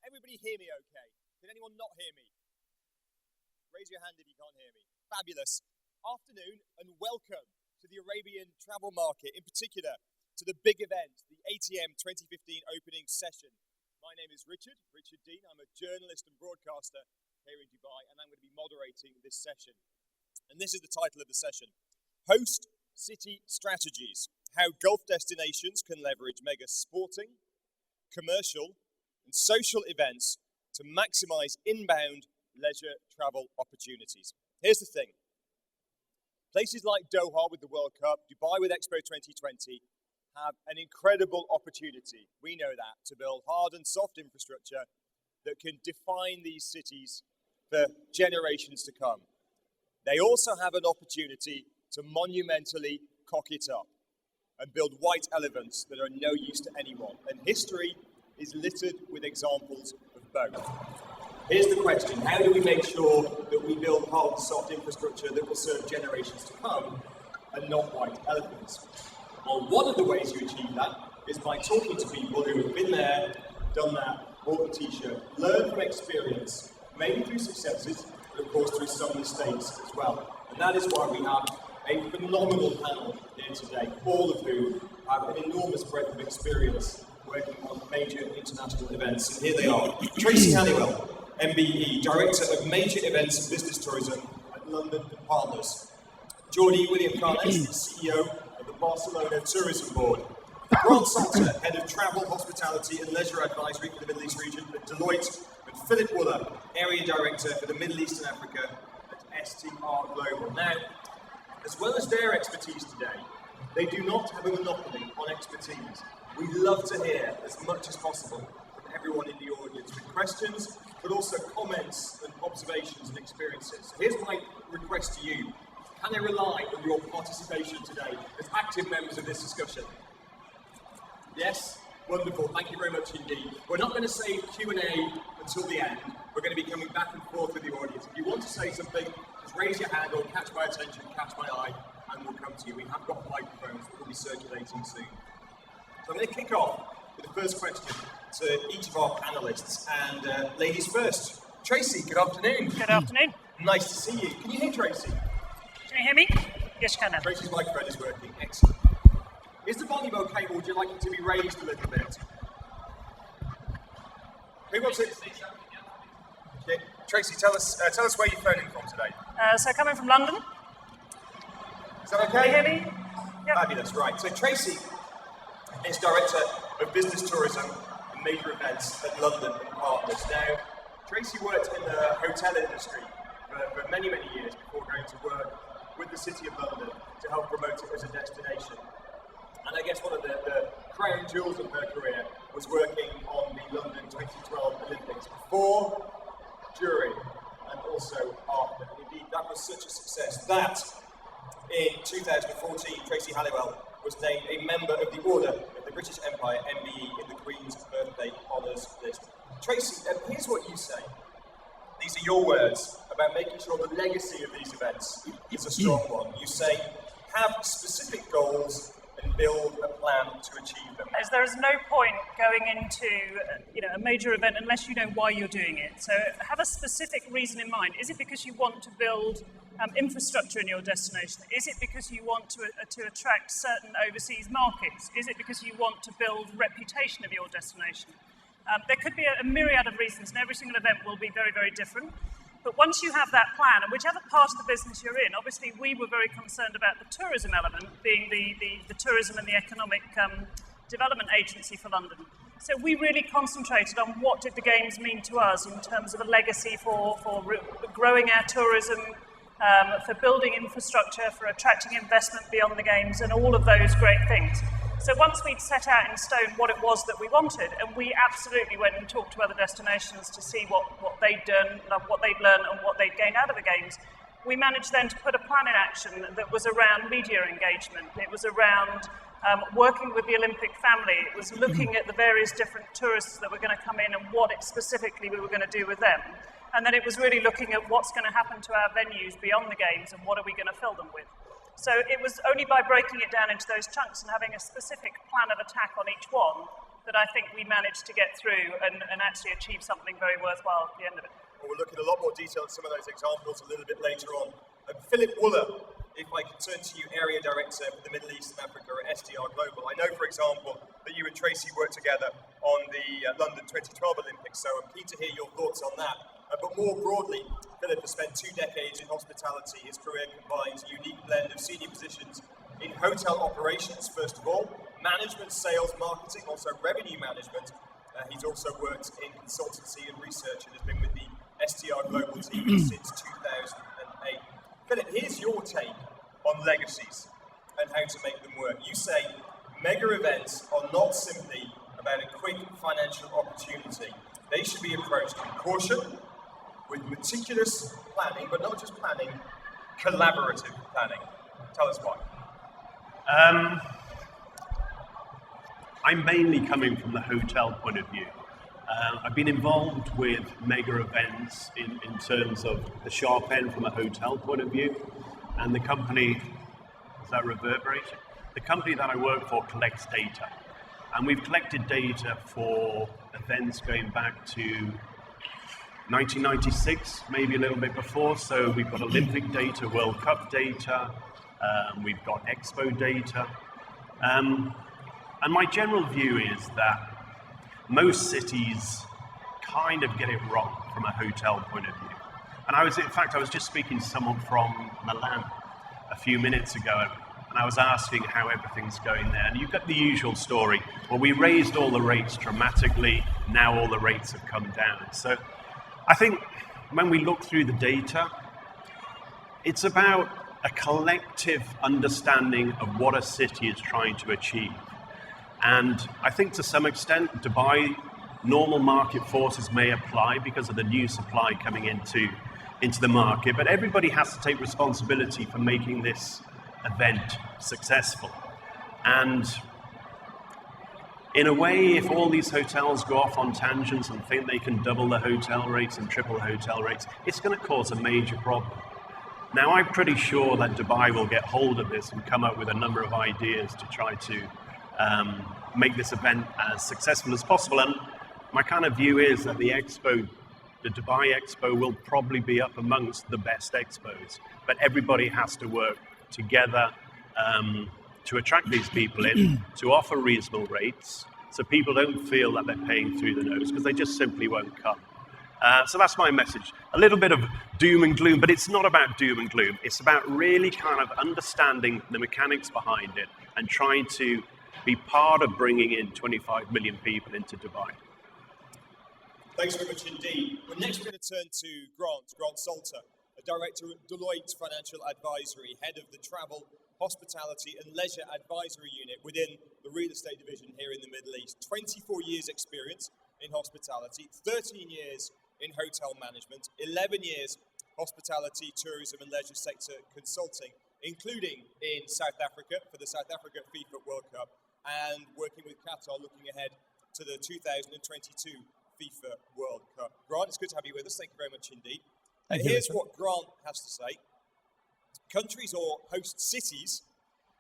everybody hear me okay? Can anyone not hear me? Raise your hand if you can't hear me. Fabulous. Afternoon and welcome to the Arabian travel market, in particular to the big event, the ATM 2015 opening session. My name is Richard Dean. I'm a journalist and broadcaster here in Dubai, and I'm going to be moderating this session. And this is the title of the session: Host City Strategies, How Gulf Destinations Can Leverage Mega Sporting, Commercial and Social Events to Maximize Inbound Leisure Travel Opportunities. Here's the thing. Places like Doha with the World Cup, Dubai with Expo 2020 have an incredible opportunity, we know that, to build hard and soft infrastructure that can define these cities for generations to come. They also have an opportunity to monumentally cock it up and build white elephants that are no use to anyone. And history is littered with examples of both. Here's the question: how do we make sure that we build hard and soft infrastructure that will serve generations to come and not white elephants? Well, one of the ways you achieve that is by talking to people who have been there, done that, bought the t-shirt, learned from experience, maybe through successes, but of course through some mistakes as well. And that is why we have a phenomenal panel here today, all of whom have an enormous breadth of experience working on major international events. And here they are: Tracy Halliwell, MBE, Director of Major Events and Business Tourism at London and Partners; Jordi Carnes, CEO of the Barcelona Tourism Board; Grant Salter, Head of Travel, Hospitality and Leisure Advisory for the Middle East region at Deloitte; and Philip Wooler, Area Director for the Middle East and Africa at STR Global. Now, as well as their expertise today, they do not have a monopoly on expertise. We love to hear as much as possible from everyone in the audience with questions, but also comments and observations and experiences. Here's my request to you. Can I rely on your participation today as active members of this discussion? Yes? Wonderful. Thank you very much indeed. We're not going to save Q&A until the end. We're going to be coming back and forth with the audience. If you want to say something, just raise your hand or catch my attention, catch my eye, and we'll come to you. We have got microphones that will be circulating soon. So I'm going to kick off with the first question to each of our panellists. And ladies first. Tracy, good afternoon. Good afternoon. Nice to see you. Can you hear Tracy? Can you hear me? Yes, you can. Tracy's microphone is working. Excellent. Is the volume okay, or would you like it to be raised a little bit? Who wants it? Okay. Tracy, tell us where you're phoning from today. So coming from London. Is that okay? Can you hear me? Yep. Fabulous. Right. So Tracy is Director of Business Tourism and Major Events at London and Partners. Now, Tracy worked in the hotel industry for many, many years before going to work with the City of London to help promote it as a destination. And I guess one of the crown jewels of her career was working on the London 2012 Olympics before, during, and also after. And indeed, that was such a success that in 2014, Tracy Halliwell was named a member of the Order of the British Empire, MBE, in the Queen's Birthday Honours list. Tracy, here's what you say. These are your words about making sure the legacy of these events is a strong one. You say, have specific goals and build a plan to achieve them. As there is no point going into a major event unless you know why you're doing it. So have a specific reason in mind. Is it because you want to build infrastructure in your destination? Is it because you want to attract certain overseas markets? Is it because you want to build reputation of your destination? There could be a myriad of reasons, and every single event will be very, very different. But once you have that plan, and whichever part of the business you're in, obviously we were very concerned about the tourism element, being the tourism and the economic development agency for London. So we really concentrated on what did the Games mean to us in terms of a legacy for growing our tourism, for building infrastructure, for attracting investment beyond the Games, and all of those great things. So once we'd set out in stone what it was that we wanted, and we absolutely went and talked to other destinations to see what they'd done, what they'd learned, and what they'd gained out of the Games, we managed then to put a plan in action that was around media engagement. It was around working with the Olympic family. It was looking at the various different tourists that were going to come in and what specifically we were going to do with them. And then it was really looking at what's going to happen to our venues beyond the Games and what are we going to fill them with. So it was only by breaking it down into those chunks and having a specific plan of attack on each one that I think we managed to get through and actually achieve something very worthwhile at the end of it. Well, we'll look at a lot more detail at some of those examples a little bit later on. Philip Wooler, if I can turn to you, Area Director for the Middle East and Africa at SDR Global. I know, for example, that you and Tracy worked together on the London 2012 Olympics, so I'm keen to hear your thoughts on that. But more broadly, Philip has spent 2 decades in hospitality. His career combines a unique blend of senior positions in hotel operations, first of all, management, sales, marketing, also revenue management. He's also worked in consultancy and research and has been with the SDR Global team since 2008. Philip, here's your take on legacies and how to make them work. You say mega events are not simply about a quick financial opportunity. They should be approached with caution, with meticulous planning, but not just planning, collaborative planning. Tell us why. I'm mainly coming from the hotel point of view. I've been involved with mega events in terms of the sharp end from a hotel point of view, and the company, is that reverberating? The company that I work for collects data, and we've collected data for events going back to 1996, maybe a little bit before, so we've got Olympic data, World Cup data, we've got Expo data, and my general view is that most cities kind of get it wrong from a hotel point of view. And I was just speaking to someone from Milan a few minutes ago, and I was asking how everything's going there. And you've got the usual story. Well, we raised all the rates dramatically, now all the rates have come down. So I think when we look through the data, it's about a collective understanding of what a city is trying to achieve. And I think to some extent, Dubai, normal market forces may apply because of the new supply coming into the market, but everybody has to take responsibility for making this event successful. And in a way, if all these hotels go off on tangents and think they can double the hotel rates and triple the hotel rates, it's going to cause a major problem. Now, I'm pretty sure that Dubai will get hold of this and come up with a number of ideas to try to make this event as successful as possible. And my kind of view is that the Dubai Expo will probably be up amongst the best expos, but everybody has to work together to attract these people in, to offer reasonable rates, so people don't feel that they're paying through the nose, because they just simply won't come. So that's my message. A little bit of doom and gloom, but it's not about doom and gloom. It's about really kind of understanding the mechanics behind it and trying to be part of bringing in 25 million people into Dubai. Thanks very much indeed. Well, next we're going to turn to Grant Salter, a director at Deloitte Financial Advisory, head of the Travel, Hospitality and Leisure Advisory Unit within the real estate division here in the Middle East. 24 years experience in hospitality, 13 years in hotel management, 11 years hospitality, tourism and leisure sector consulting, including in South Africa for the South Africa FIFA World Cup, and working with Qatar looking ahead to the 2022 FIFA World Cup. Grant, it's good to have you with us. Thank you very much indeed. Here's what Grant has to say. Countries or host cities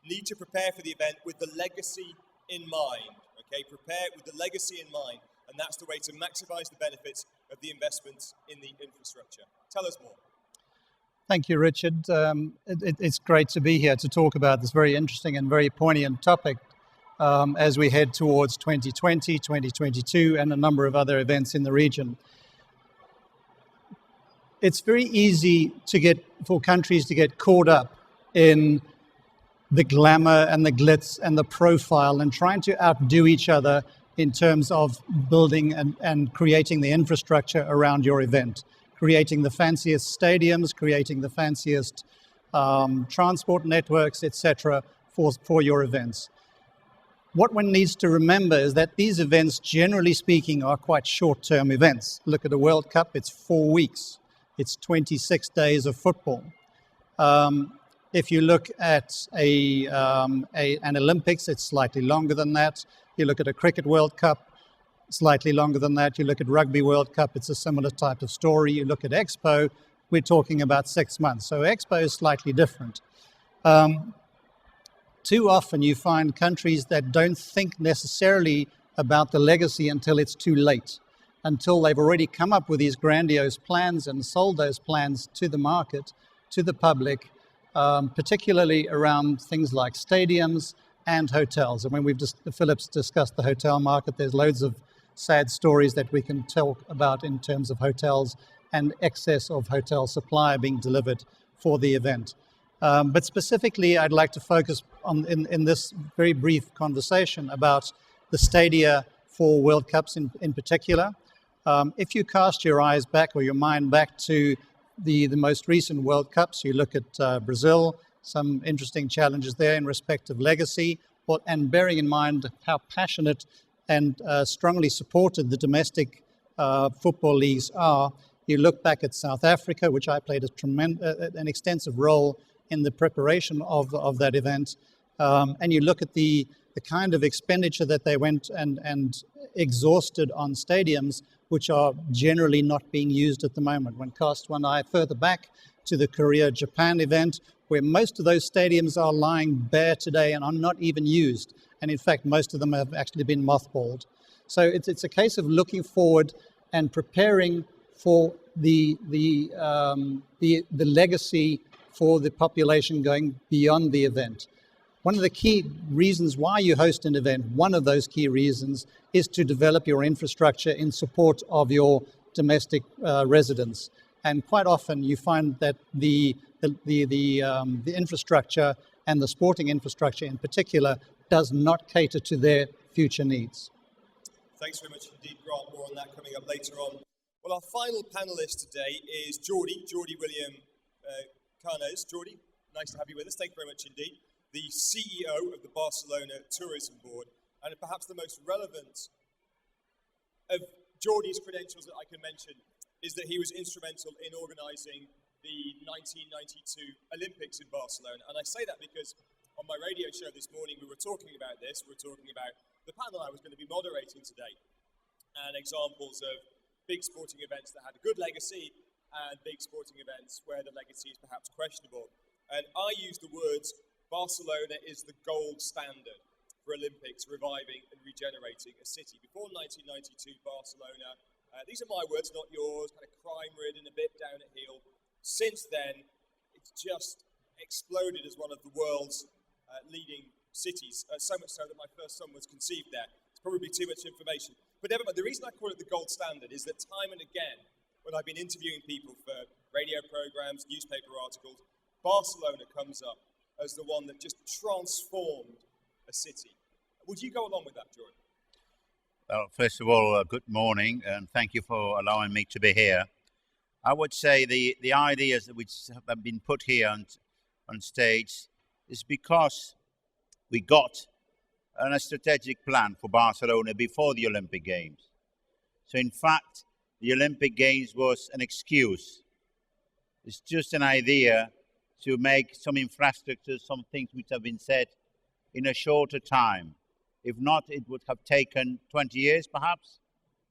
need to prepare for the event with the legacy in mind. Okay, prepare with the legacy in mind, and that's the way to maximize the benefits of the investments in the infrastructure. Tell us more. Thank you, Richard. It's great to be here to talk about this very interesting and very poignant topic as we head towards 2020, 2022, and a number of other events in the region. It's very easy for countries to get caught up in the glamour and the glitz and the profile and trying to outdo each other in terms of building and creating the infrastructure around your event, creating the fanciest stadiums, creating the fanciest transport networks, etc., for your events. What one needs to remember is that these events, generally speaking, are quite short-term events. Look at the World Cup, it's 4 weeks. It's 26 days of football. If you look at an Olympics, it's slightly longer than that. You look at a Cricket World Cup, slightly longer than that. You look at Rugby World Cup, it's a similar type of story. You look at Expo, we're talking about 6 months. So Expo is slightly different. Too often you find countries that don't think necessarily about the legacy until it's too late, until they've already come up with these grandiose plans and sold those plans to the market, to the public, particularly around things like stadiums and hotels. And when Philip's discussed the hotel market, there's loads of sad stories that we can talk about in terms of hotels and excess of hotel supply being delivered for the event. But specifically, I'd like to focus on in this very brief conversation about the stadia for World Cups in particular. If you cast your eyes back or your mind back to the most recent World Cups, you look at Brazil, some interesting challenges there in respect of legacy, and bearing in mind how passionate and strongly supported the domestic football leagues are. You look back at South Africa, which I played an extensive role in the preparation of that event, and you look at the kind of expenditure that they went and exhausted on stadiums, which are generally not being used at the moment. When cast one eye further back to the Korea-Japan event, where most of those stadiums are lying bare today and are not even used. And in fact, most of them have actually been mothballed. So it's a case of looking forward and preparing for the legacy for the population going beyond the event. One of the key reasons why you host an event, one of those key reasons, is to develop your infrastructure in support of your domestic residents. And quite often you find that the infrastructure and the sporting infrastructure in particular does not cater to their future needs. Thanks very much indeed, Grant. More on that coming up later on. Well, our final panellist today is Jordi William Carnes. Jordi, nice to have you with us. Thank you very much indeed. The CEO of the Barcelona Tourism Board, and perhaps the most relevant of Jordi's credentials that I can mention is that he was instrumental in organising the 1992 Olympics in Barcelona. And I say that because on my radio show this morning we were talking about this. We were talking about the panel I was going to be moderating today and examples of big sporting events that had a good legacy and big sporting events where the legacy is perhaps questionable. And I used the words, Barcelona is the gold standard for Olympics, reviving and regenerating a city. Before 1992, Barcelona, these are my words, not yours, kind of crime-ridden, a bit down at heel. Since then, it's just exploded as one of the world's leading cities, so much so that my first son was conceived there. It's probably too much information. But never mind, the reason I call it the gold standard is that time and again, when I've been interviewing people for radio programs, newspaper articles, Barcelona comes up as the one that just transformed a city. Would you go along with that, Jordi? Well, first of all, good morning, and thank you for allowing me to be here. I would say the ideas which have been put here on stage is because we got a strategic plan for Barcelona before the Olympic Games. So in fact, the Olympic Games was an excuse. It's just an idea to make some infrastructure, some things which have been said in a shorter time. If not, it would have taken 20 years perhaps.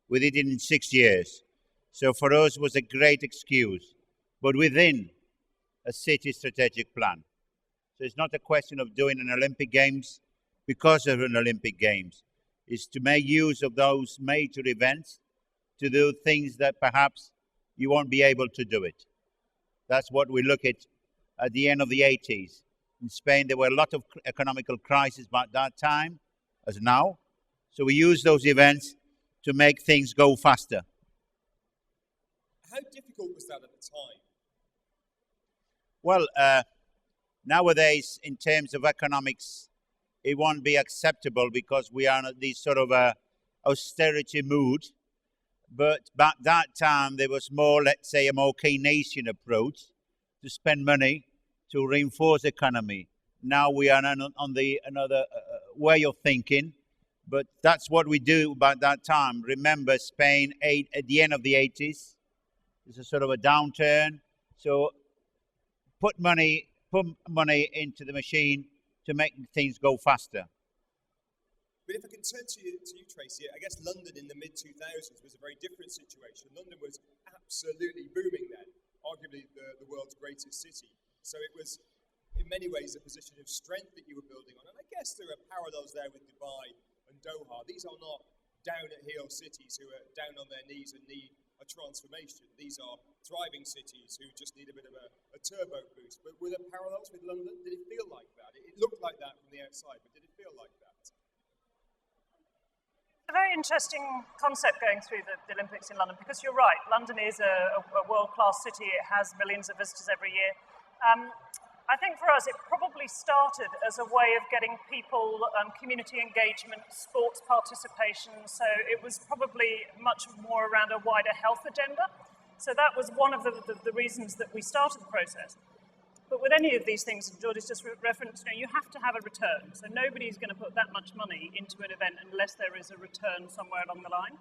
We did it in 6 years. So for us, it was a great excuse, but within a city strategic plan. So it's not a question of doing an Olympic Games because of an Olympic Games. It's to make use of those major events to do things that perhaps you won't be able to do it. That's what we look at the end of the 80s. In Spain, there were a lot of economical crises at that time, as now. So we use those events to make things go faster. How difficult was that at the time? Well, nowadays, in terms of economics, it won't be acceptable because we are in this sort of austerity mood. But back that time, there was more, let's say, a more Keynesian approach to spend money to reinforce the economy. Now we are on the another way of thinking, but that's what we do by that time. Remember, Spain at the end of the 80s, it's a sort of a downturn. So put money into the machine to make things go faster. But if I can turn to you, Tracy, I guess London in the mid-2000s was a very different situation. London was absolutely booming then, arguably the world's greatest city. So it was, in many ways, a position of strength that you were building on. And I guess there are parallels there with Dubai and Doha. These are not down-at-heel cities who are down on their knees and need a transformation. These are thriving cities who just need a bit of a turbo boost. But were there parallels with London? Did it feel like that? It looked like that from the outside, but did it feel like that? A very interesting concept going through the Olympics in London, because you're right, London is a world-class city. It has millions of visitors every year. I think for us it probably started as a way of getting people community engagement, sports participation, so it was probably much more around a wider health agenda. So that was one of the reasons that we started the process. But with any of these things, and Jordi's just referenced, you have to have a return. So nobody's going to put that much money into an event unless there is a return somewhere along the line.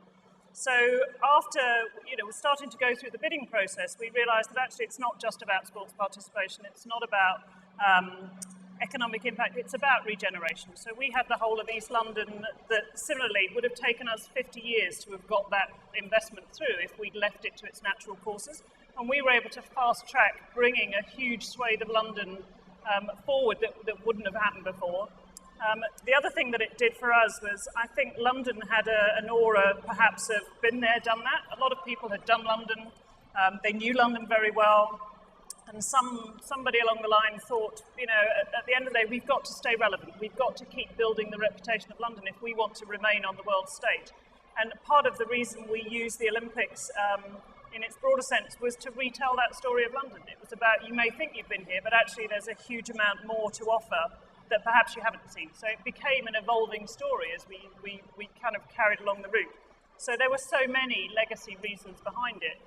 So after we're starting to go through the bidding process, we realised that actually it's not just about sports participation, it's not about economic impact, it's about regeneration. So we had the whole of East London that similarly would have taken us 50 years to have got that investment through if we'd left it to its natural courses. And we were able to fast track bringing a huge swathe of London forward that wouldn't have happened before. The other thing that it did for us was, I think London had an aura perhaps of been there, done that. A lot of people had done London, they knew London very well, and somebody along the line thought, at the end of the day, we've got to stay relevant. We've got to keep building the reputation of London if we want to remain on the world stage. And part of the reason we use the Olympics in its broader sense was to retell that story of London. It was about, you may think you've been here, but actually there's a huge amount more to offer that perhaps you haven't seen. So it became an evolving story as we kind of carried along the route. So there were so many legacy reasons behind it.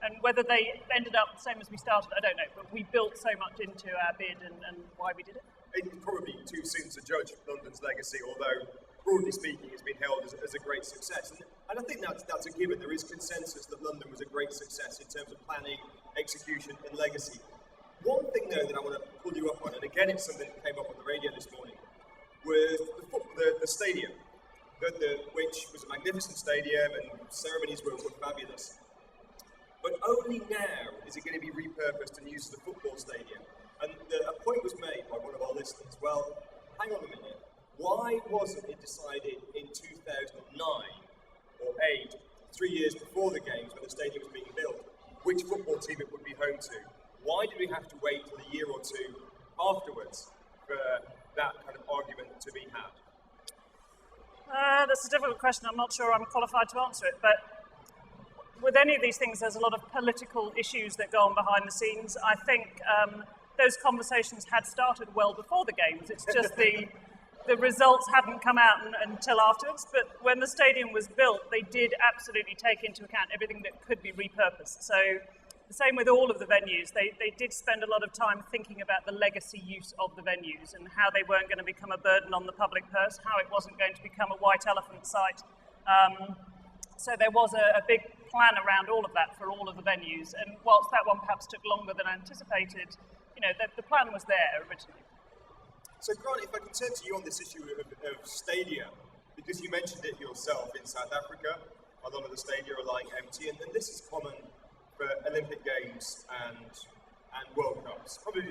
And whether they ended up the same as we started, I don't know. But we built so much into our bid and why we did it. It's probably too soon to judge London's legacy, although broadly speaking, it's been held as a great success. And I think that's a given. There is consensus that London was a great success in terms of planning, execution, and legacy. One thing, though, that I want to pull you up on, and again, it's something that came up on the radio this morning, was the stadium, which was a magnificent stadium, and ceremonies were fabulous. But only now is it going to be repurposed and used as a football stadium. And a point was made by one of our listeners. Well, hang on a minute. Why wasn't it decided in 2009 or 8, 3 years before the games when the stadium was being built, which football team it would be home to? Why did we have to wait till a year or two afterwards for that kind of argument to be had? That's a difficult question. I'm not sure I'm qualified to answer it. But with any of these things, there's a lot of political issues that go on behind the scenes. I think those conversations had started well before the games. It's just the results hadn't come out until afterwards. But when the stadium was built, they did absolutely take into account everything that could be repurposed. So the same with all of the venues. They did spend a lot of time thinking about the legacy use of the venues and how they weren't going to become a burden on the public purse, how it wasn't going to become a white elephant site. So there was a big plan around all of that for all of the venues. And whilst that one perhaps took longer than anticipated, the plan was there originally. So, Grant, if I can turn to you on this issue of stadia, because you mentioned it yourself in South Africa, a lot of the stadia are lying empty, and this is common for Olympic Games and World Cups. Probably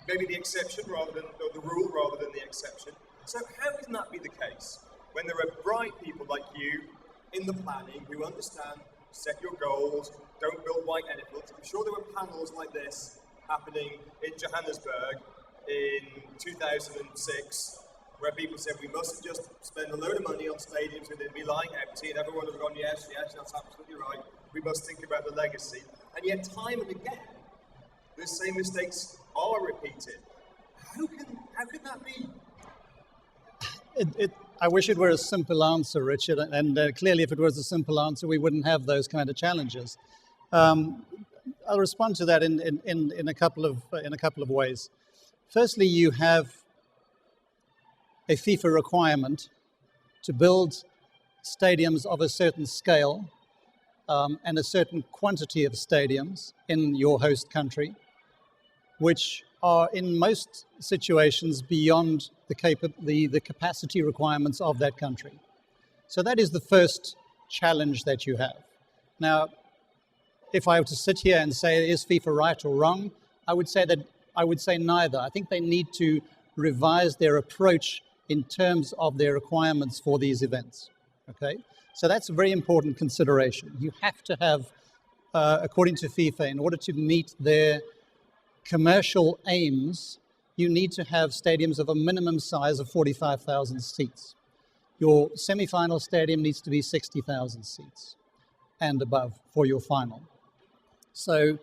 maybe the exception rather than the rule rather than the exception. So, how can that be the case when there are bright people like you in the planning who understand, set your goals, don't build white elephants? I'm sure there were panels like this happening in Johannesburg in 2006, where people said we mustn't just spend a load of money on stadiums and they'd be lying empty, and everyone would have gone, yes, that's absolutely right. We must think about the legacy. And yet, time and again, the same mistakes are repeated. How can that be? I wish it were a simple answer, Richard, and clearly if it was a simple answer, we wouldn't have those kind of challenges. I'll respond to that in a couple of ways. Firstly, you have a FIFA requirement to build stadiums of a certain scale and a certain quantity of stadiums in your host country, which are in most situations beyond the capacity requirements of that country. So that is the first challenge that you have. Now, if I were to sit here and say, is FIFA right or wrong? I would say neither. I think they need to revise their approach in terms of their requirements for these events. Okay, so that's a very important consideration. You have to have, according to FIFA, in order to meet their commercial aims, you need to have stadiums of a minimum size of 45,000 seats. Your semi-final stadium needs to be 60,000 seats and above for your final. So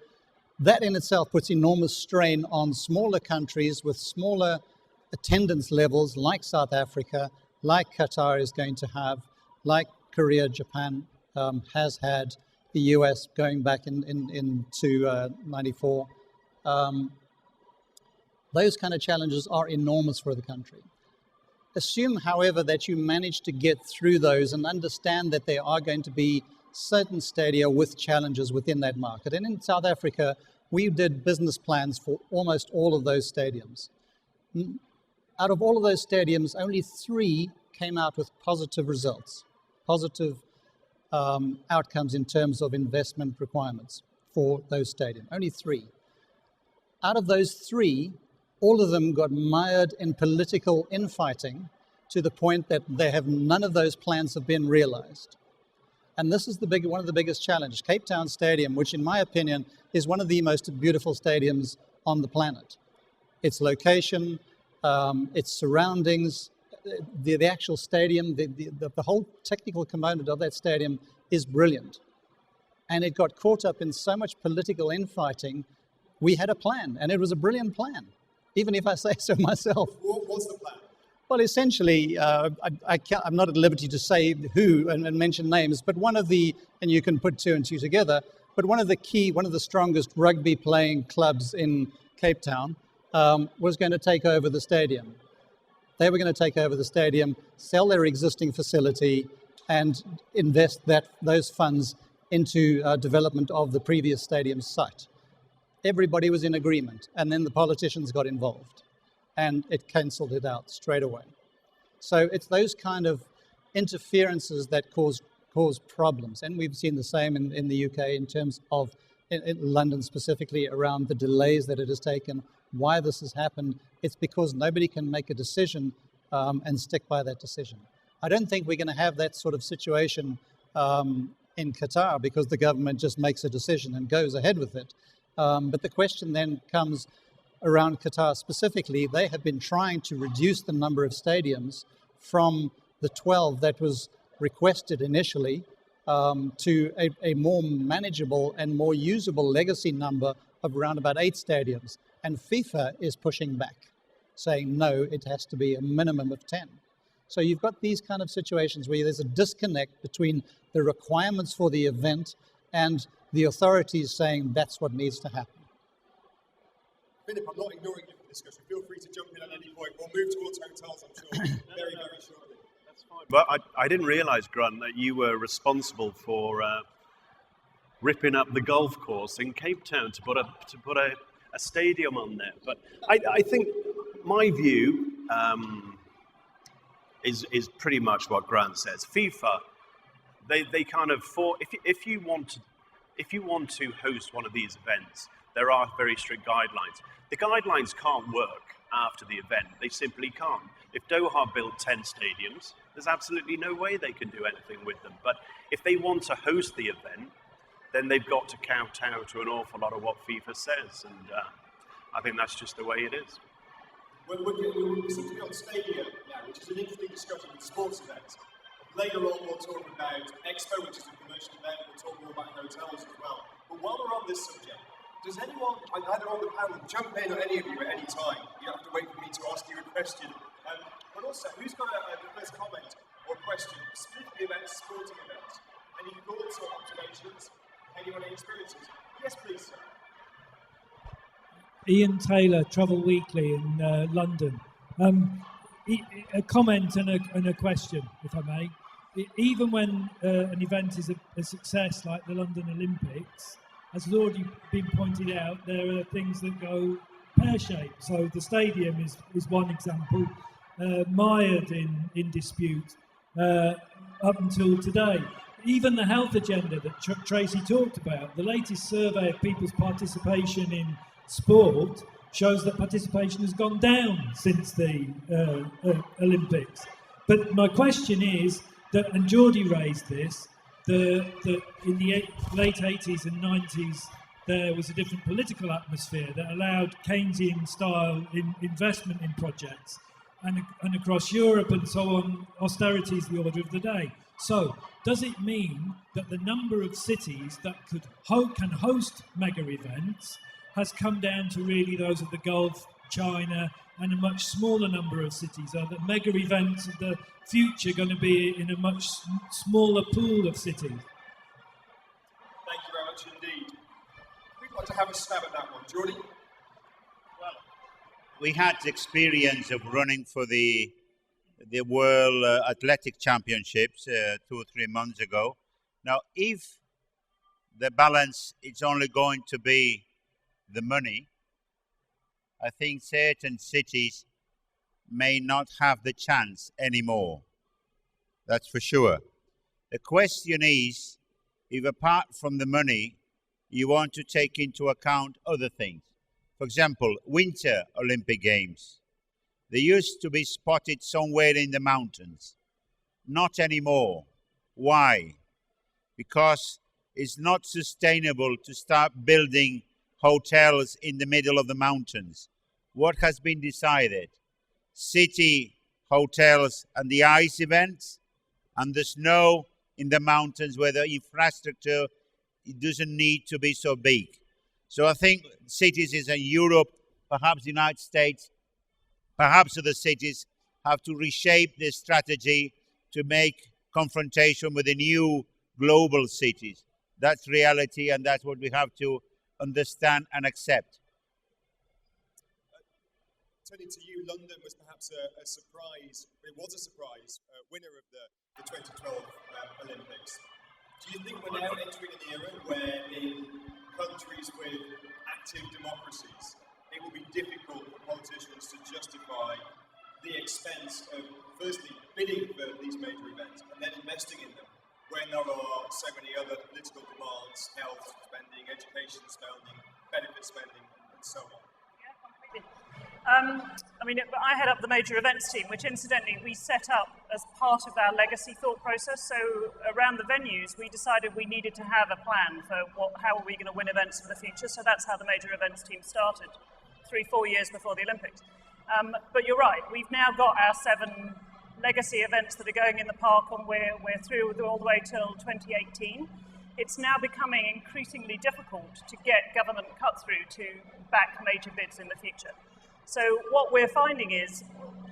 that in itself puts enormous strain on smaller countries with smaller attendance levels, like South Africa, like Qatar is going to have, like Korea, Japan has had, the US going back into 94. Those kind of challenges are enormous for the country. Assume, however, that you manage to get through those and understand that there are going to be certain stadia with challenges within that market. And in South Africa, we did business plans for almost all of those stadiums. Out of all of those stadiums, only 3 came out with positive results, positive outcomes in terms of investment requirements for those stadiums. Only 3. Out of those 3, all of them got mired in political infighting to the point that none of those plans have been realized. And this is one of the biggest challenges. Cape Town Stadium, which in my opinion is one of the most beautiful stadiums on the planet. Its location, its surroundings, the actual stadium, the whole technical component of that stadium is brilliant. And it got caught up in so much political infighting. We had a plan, and it was a brilliant plan, even if I say so myself. What's the plan? Well, essentially, I'm not at liberty to say who and mention names, but one of the, and you can put 2 and 2 together, but one of the strongest rugby playing clubs in Cape Town was going to take over the stadium. They were going to take over the stadium, sell their existing facility, and invest those funds into development of the previous stadium site. Everybody was in agreement, and then the politicians got involved, and it cancelled it out straight away. So it's those kind of interferences that cause problems, and we've seen the same in the UK in terms of in London specifically around the delays that it has taken. Why this has happened, it's because nobody can make a decision and stick by that decision. I don't think we're going to have that sort of situation in Qatar because the government just makes a decision and goes ahead with it. But the question then comes around Qatar specifically. They have been trying to reduce the number of stadiums from the 12 that was requested initially to a more manageable and more usable legacy number of around about 8 stadiums. And FIFA is pushing back, saying, no, it has to be a minimum of 10. So you've got these kind of situations where there's a disconnect between the requirements for the event and the authorities saying that's what needs to happen. Philip, I'm not ignoring you for discussion. Feel free to jump in at any point. We'll move towards hotels, I'm sure, very shortly. That's fine. But I didn't realise, Grant, that you were responsible for ripping up the golf course in Cape Town to put a stadium on there. But I think my view is pretty much what Grant says. FIFA, they kind of if you want to host one of these events, there are very strict guidelines. The guidelines can't work after the event. They simply can't. If Doha built 10 stadiums, there's absolutely no way they can do anything with them. But if they want to host the event, then they've got to kowtow to an awful lot of what FIFA says. And I think that's just the way it is. We're simply on stadium now, which is an interesting discussion with sports events. Later on, we'll talk about Expo, which is a commercial event. We'll talk more about hotels as well. But while we're on this subject, does anyone, either on the panel, jump in, or any of you at any time? You don't have to wait for me to ask you a question. But also, who's got a first comment or question specifically about sporting events? Any thoughts or observations? Anyone, any experiences? Yes, please, sir. Ian Taylor, Travel Weekly in London. A comment and a question, if I may. Even when an event is a success like the London Olympics, as has already been pointed out, there are things that go pear-shaped. So the stadium is one example, mired in dispute up until today. Even the health agenda that Tracy talked about, the latest survey of people's participation in sport shows that participation has gone down since the Olympics. But my question is that, and Jordi raised this, that in the late 80s and 90s, there was a different political atmosphere that allowed Keynesian-style investment in projects. And across Europe and so on, austerity is the order of the day. So, does it mean that the number of cities that can host mega events has come down to really those of the Gulf, China, and a much smaller number of cities? Are the mega events of the future going to be in a much smaller pool of cities? Thank you very much indeed. We'd like to have a stab at that one. Jordi? We had the experience of running for the World Athletic Championships 2 or 3 months ago. Now, if the balance is only going to be the money, I think certain cities may not have the chance anymore. That's for sure. The question is, if apart from the money, you want to take into account other things. For example, Winter Olympic Games. They used to be spotted somewhere in the mountains. Not anymore. Why? Because it's not sustainable to start building hotels in the middle of the mountains. What has been decided? City hotels and the ice events, and the snow in the mountains where the infrastructure it doesn't need to be so big. So I think cities in Europe, perhaps the United States, perhaps other cities have to reshape their strategy to make confrontation with the new global cities. That's reality, and that's what we have to understand and accept. Turning to you, London was perhaps a surprise, but it was a surprise, winner of the 2012 Olympics. Do you think we're now entering an era where in countries with active democracies, it will be difficult for politicians to justify the expense of firstly bidding for these major events and then investing in them when there are so many other political demands, health spending, education spending, benefit spending, and so on? Yeah, completely. I head up the major events team, which incidentally we set up as part of our legacy thought process. So around the venues, we decided we needed to have a plan for how are we going to win events for the future. So that's how the major events team started 3-4 years before the Olympics. But you're right, we've now got our 7 legacy events that are going in the park, and we're through all the way till 2018. It's now becoming increasingly difficult to get government cut through to back major bids in the future. So what we're finding is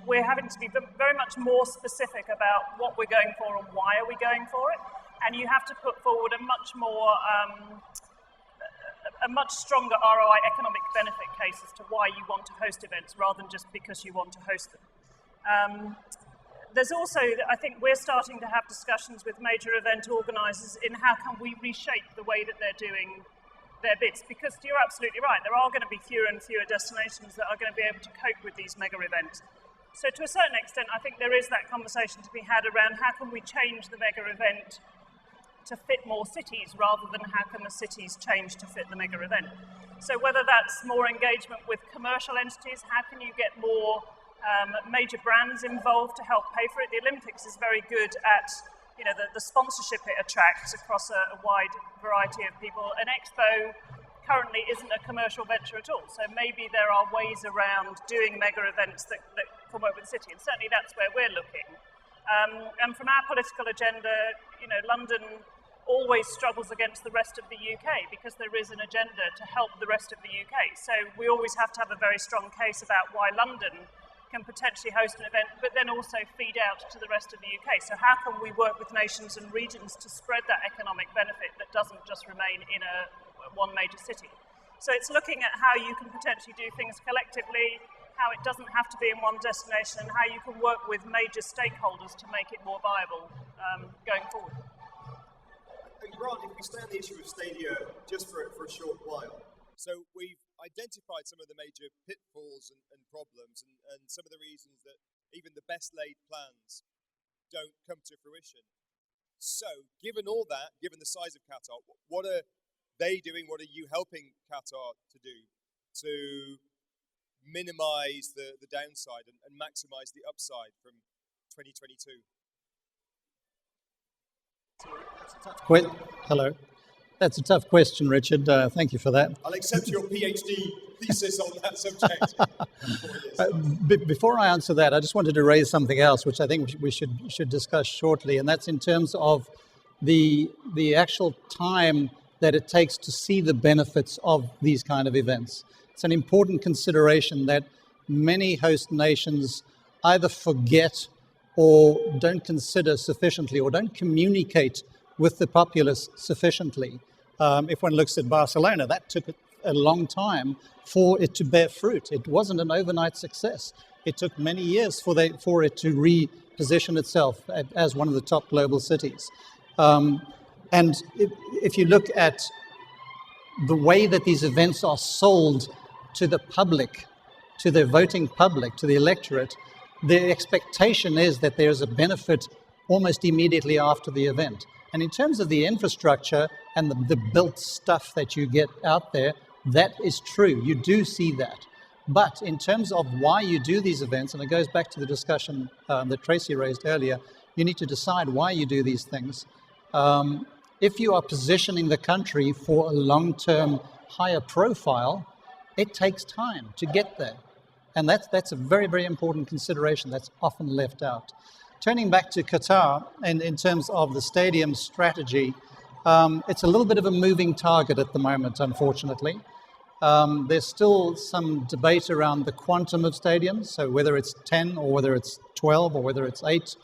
we're having to be very much more specific about what we're going for and why are we going for it. And you have to put forward a much stronger ROI economic benefit case as to why you want to host events rather than just because you want to host them. There's also, I think we're starting to have discussions with major event organisers in how can we reshape the way that they're doing their bids, because you're absolutely right, there are going to be fewer and fewer destinations that are going to be able to cope with these mega events. So to a certain extent, I think there is that conversation to be had around how can we change the mega event to fit more cities rather than how can the cities change to fit the mega event. So whether that's more engagement with commercial entities, how can you get more major brands involved to help pay for it? The Olympics is very good at the sponsorship it attracts across a wide variety of people. An Expo currently isn't a commercial venture at all, so maybe there are ways around doing mega events that can work with the city, and certainly that's where we're looking. And from our political agenda, London always struggles against the rest of the UK because there is an agenda to help the rest of the UK. So we always have to have a very strong case about why London can potentially host an event, but then also feed out to the rest of the UK. So how can we work with nations and regions to spread that economic benefit that doesn't just remain in one major city? So it's looking at how you can potentially do things collectively, how it doesn't have to be in one destination, and how you can work with major stakeholders to make it more viable going forward. Grant, if we stay on the issue of stadia just for a short while, so we've identified some of the major pitfalls and problems and some of the reasons that even the best laid plans don't come to fruition. So, given all that, given the size of Qatar, what are they doing? What are you helping Qatar to do to minimise the downside and maximise the upside from 2022? Hello. That's a tough question, Richard. Thank you for that. I'll accept your PhD thesis on that subject. Before I answer that, I just wanted to raise something else, which I think we should discuss shortly, and that's in terms of the actual time that it takes to see the benefits of these kind of events. It's an important consideration that many host nations either forget or don't consider sufficiently or don't communicate with the populace sufficiently. If one looks at Barcelona, that took a long time for it to bear fruit. It wasn't an overnight success. It took many years for it to reposition itself as one of the top global cities. And if you look at the way that these events are sold to the public, to the voting public, to the electorate, the expectation is that there's a benefit almost immediately after the event. And in terms of the infrastructure and the built stuff that you get out there, that is true. You do see that. But in terms of why you do these events, and it goes back to the discussion that Tracy raised earlier, you need to decide why you do these things. If you are positioning the country for a long-term higher profile, it takes time to get there. And that's a very, very important consideration that's often left out. Turning back to Qatar, and in terms of the stadium strategy, it's a little bit of a moving target at the moment, unfortunately. There's still some debate around the quantum of stadiums, so whether it's 10 or whether it's 12 or whether it's 8.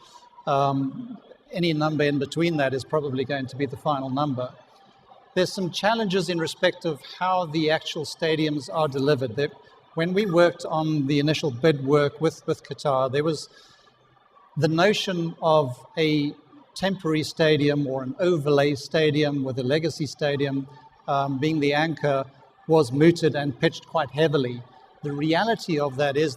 Any number in between that is probably going to be the final number. There's some challenges in respect of how the actual stadiums are delivered. When we worked on the initial bid work with Qatar, there was the notion of a temporary stadium or an overlay stadium with a legacy stadium being the anchor was mooted and pitched quite heavily. The reality of that is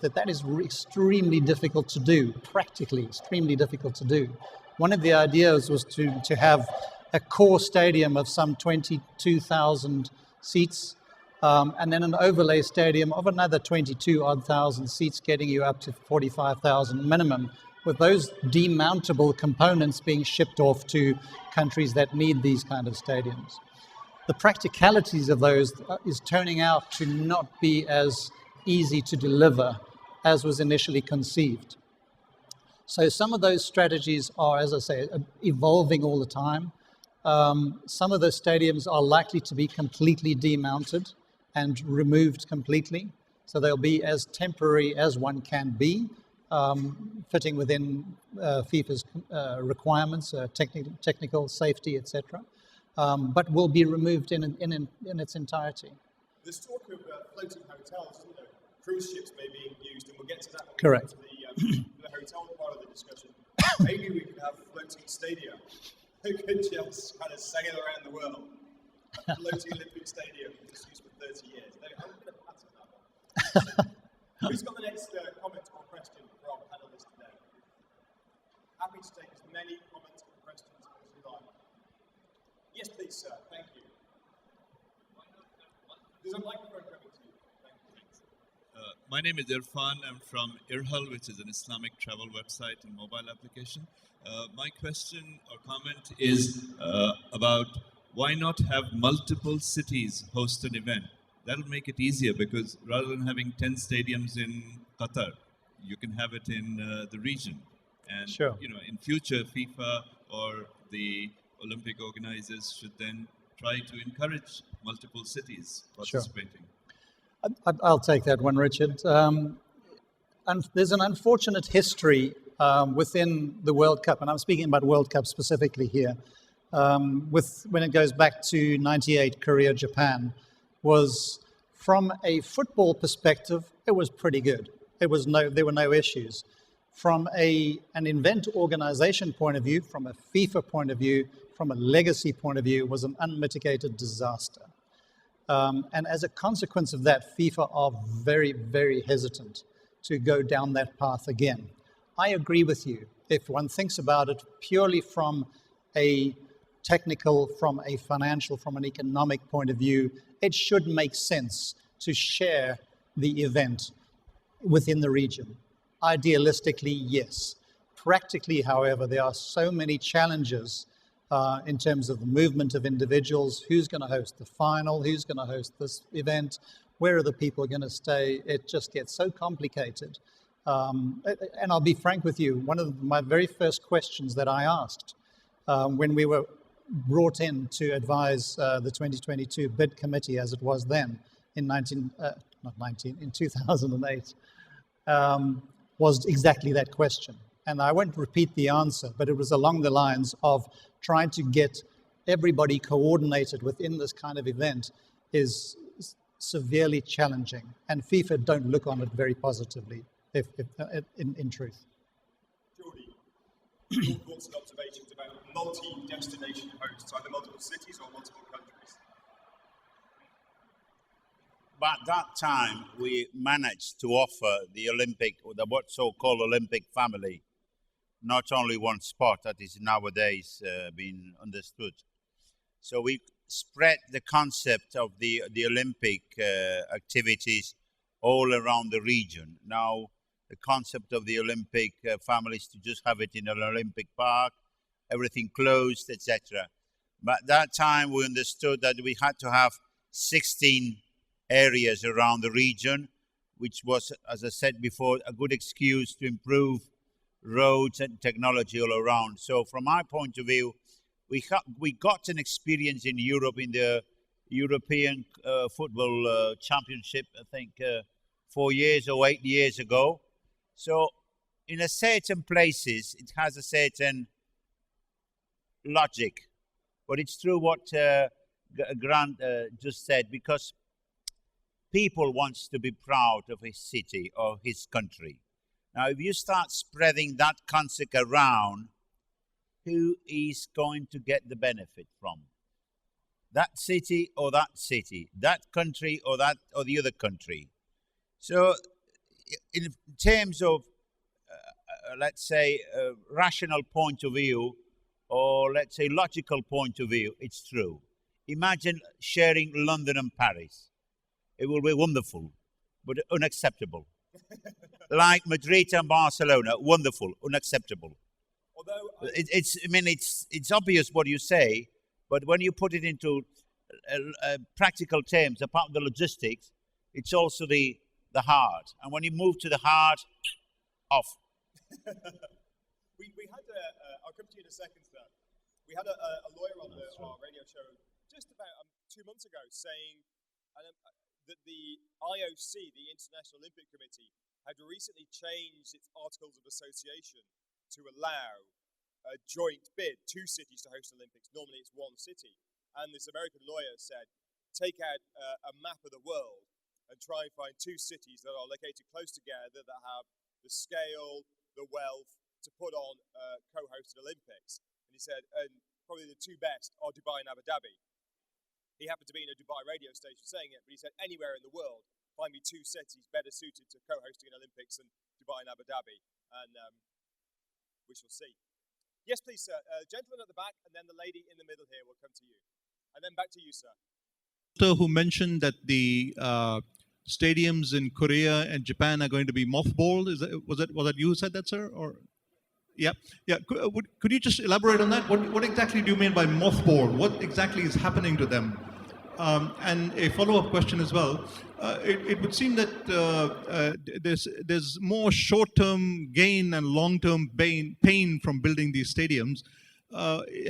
extremely difficult to do, practically extremely difficult to do. One of the ideas was to have a core stadium of some 22,000 seats, and then an overlay stadium of another 22,000 seats, getting you up to 45,000 minimum, with those demountable components being shipped off to countries that need these kind of stadiums. The practicalities of those is turning out to not be as easy to deliver as was initially conceived. So some of those strategies are, as I say, evolving all the time. Some of those stadiums are likely to be completely demounted and removed completely. So they'll be as temporary as one can be, fitting within FIFA's requirements, technical safety, etc. But will be removed in its entirety. There's talk of floating hotels, cruise ships may be used, and we'll get to that. Correct. The hotel part of the discussion. Maybe we could have floating stadia who could just kind of sail around the world. Floating Olympic stadium, just used for 30 years. I'm going to pass on that one. Who's got the next comment or question for our panelists today? Happy to take as many comments or questions as you like. Yes, please, sir. Thank you. There's a microphone coming to you. Thank you. My name is Irfan. I'm from Irhal, which is an Islamic travel website and mobile application. My question or comment is about why not have multiple cities host an event? That'll make it easier, because rather than having 10 stadiums in Qatar, you can have it in the region. And sure. In future, FIFA or the Olympic organizers should then try to encourage multiple cities participating. Sure. I'll take that one, Richard. There's an unfortunate history within the World Cup, and I'm speaking about World Cup specifically here, when it goes back to 98, Korea, Japan, was from a football perspective, it was pretty good. There were no issues. From an event organization point of view, from a FIFA point of view, from a legacy point of view, it was an unmitigated disaster. And as a consequence of that, FIFA are very, very hesitant to go down that path again. I agree with you. If one thinks about it purely from a technical, from a financial, from an economic point of view, it should make sense to share the event within the region. Idealistically, yes. Practically, however, there are so many challenges in terms of the movement of individuals, who's going to host the final, who's going to host this event, where are the people going to stay. It just gets so complicated. And I'll be frank with you, one of my very first questions that I asked when we were brought in to advise the 2022 bid committee, as it was then, in 2008, was exactly that question. And I won't repeat the answer, but it was along the lines of trying to get everybody coordinated within this kind of event is severely challenging. And FIFA don't look on it very positively, in truth. Jordi, your thoughts and observations about multi-destination hosts, either multiple cities or multiple countries? But at that time, we managed to offer the Olympic, or the what so-called Olympic family, not only one spot that is nowadays being understood. So we spread the concept of the Olympic activities all around the region. Now, the concept of the Olympic family is to just have it in an Olympic park, everything closed, etc. But at that time, we understood that we had to have 16 areas around the region, which was, as I said before, a good excuse to improve roads and technology all around. So from my point of view, we got an experience in Europe in the European Football Championship, I think 4 years or 8 years ago. So in a certain places, it has a certain logic. But it's true what Grant just said, because people wants to be proud of his city or his country. Now, if you start spreading that concept around, who is going to get the benefit from? That city or that city, that country or that or the other country. So, in terms of, let's say, a rational point of view, or let's say logical point of view, it's true. Imagine sharing London and Paris. It will be wonderful, but unacceptable. Like Madrid and Barcelona, wonderful, unacceptable. Although it's obvious what you say, but when you put it into practical terms, apart from the logistics, it's also the heart. And when you move to the heart, off. we had I'll come to you in a second, sir. We had a lawyer on our radio show just about 2 months ago saying that the IOC, the International Olympic Committee, had recently changed its Articles of Association to allow a joint bid, 2 cities to host Olympics. Normally it's 1 city. And this American lawyer said, take out a map of the world and try and find 2 cities that are located close together that have the scale, the wealth to put on co-hosted Olympics. And he said, and probably the 2 best are Dubai and Abu Dhabi. He happened to be in a Dubai radio station saying it, but he said, anywhere in the world, find me 2 cities better suited to co-hosting an Olympics than Dubai and Abu Dhabi. And we shall see. Yes, please, sir. Gentleman at the back, and then the lady in the middle here will come to you. And then back to you, sir. Who mentioned that the stadiums in Korea and Japan are going to be mothballed? Was that you who said that, sir? Or yeah. Could you just elaborate on that? What exactly do you mean by mothballed? What exactly is happening to them? And a follow-up question as well. It would seem that there's more short-term gain and long-term pain from building these stadiums.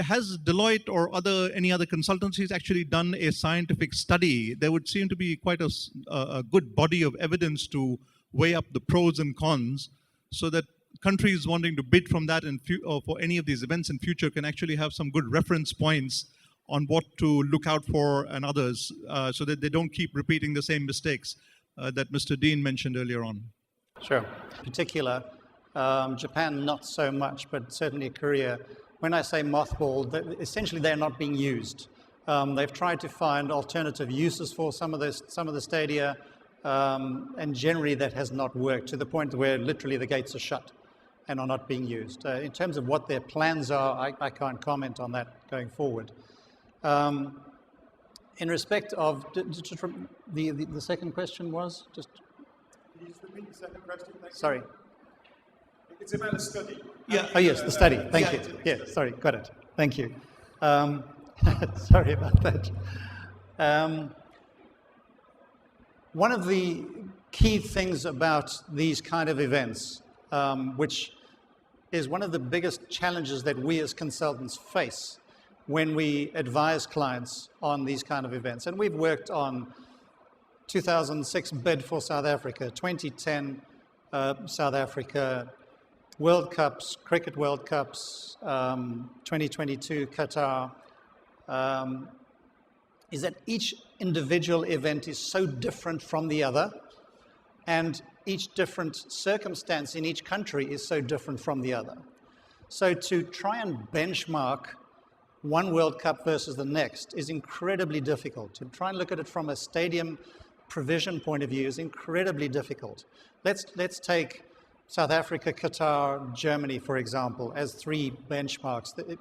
Has Deloitte or any other consultancies actually done a scientific study? There would seem to be quite a good body of evidence to weigh up the pros and cons, so that countries wanting to bid from that or for any of these events in future can actually have some good reference points on what to look out for and others, so that they don't keep repeating the same mistakes that Mr. Dean mentioned earlier on. Sure. In particular, Japan not so much, but certainly Korea. When I say mothballed, essentially they're not being used. They've tried to find alternative uses for some of the stadia, and generally that has not worked, to the point where literally the gates are shut and are not being used. In terms of what their plans are, I can't comment on that going forward. In respect of the second question was just. Can you just repeat repeat the second question? Thank you. Sorry. It's about a study. Yeah. Oh, yes, the study. Thank you. Yeah, sorry, got it. Thank you. Sorry about that. One of the key things about these kind of events, which is one of the biggest challenges that we as consultants face when we advise clients on these kind of events. And we've worked on 2006 bid for South Africa, 2010 South Africa, World Cups, Cricket World Cups, 2022 Qatar, is that each individual event is so different from the other, and each different circumstance in each country is so different from the other. So to try and benchmark one World Cup versus the next is incredibly difficult. To try and look at it from a stadium provision point of view is incredibly difficult. Let's take South Africa, Qatar, Germany, for example, as three benchmarks.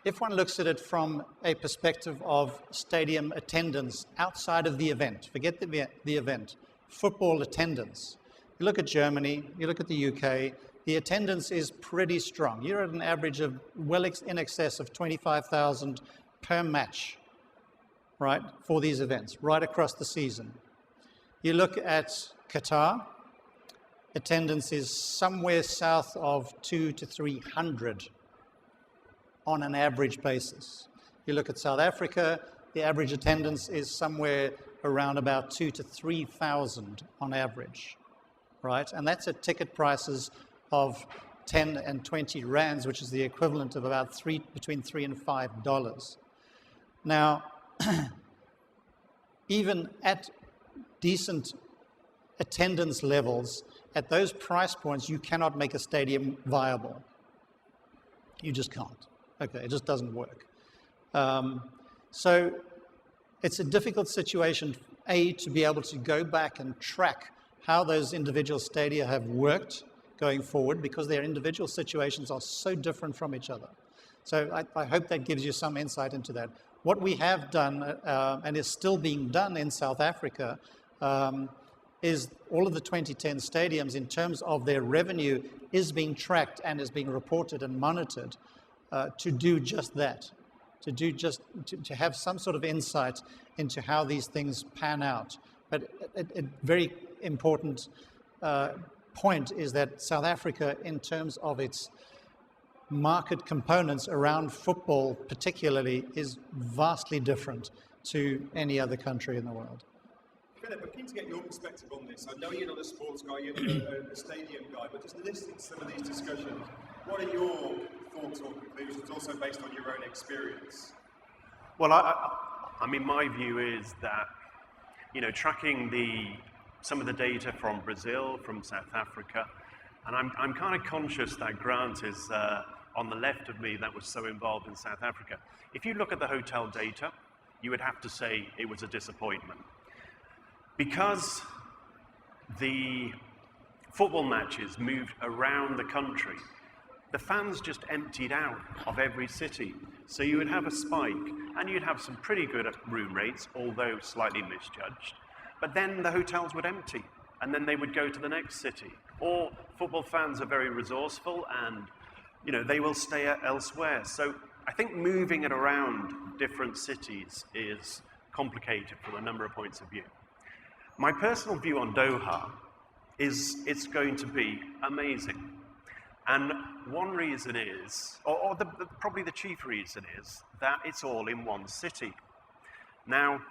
If one looks at it from a perspective of stadium attendance outside of the event, forget the event, football attendance. You look at Germany, you look at the UK, the attendance is pretty strong. You're at an average of well in excess of 25,000 per match, right, for these events, right across the season. You look at Qatar, attendance is somewhere south of 200 to 300 on an average basis. You look at South Africa, the average attendance is somewhere around about 2,000 to 3,000 on average, right? And that's at ticket prices of 10 and 20 rands, which is the equivalent of about between $3 and $5. Now, even at decent attendance levels, at those price points, you cannot make a stadium viable. You just can't. Okay, it just doesn't work. So it's a difficult situation, A, to be able to go back and track how those individual stadia have worked going forward, because their individual situations are so different from each other. So I hope that gives you some insight into that. What we have done, and is still being done in South Africa, is all of the 2010 stadiums, in terms of their revenue, is being tracked and is being reported and monitored to do just that, to have some sort of insight into how these things pan out. But a very important point is that South Africa, in terms of its market components around football particularly, is vastly different to any other country in the world. Philip, I'm keen to get your perspective on this. I know you're not a sports guy, you're a stadium guy, but just listening to some of these discussions, what are your thoughts or conclusions, also based on your own experience? Well, I mean, my view is that, you know, tracking some of the data from Brazil, from South Africa, and I'm kind of conscious that Grant is on the left of me that was so involved in South Africa. If you look at the hotel data, you would have to say it was a disappointment. Because the football matches moved around the country, the fans just emptied out of every city. So you would have a spike, and you'd have some pretty good room rates, although slightly misjudged. But then the hotels would empty, and then they would go to the next city. Or football fans are very resourceful, and you know, they will stay elsewhere. So I think moving it around different cities is complicated from a number of points of view. My personal view on Doha is it's going to be amazing. And one reason is, probably the chief reason is, that it's all in one city. Now,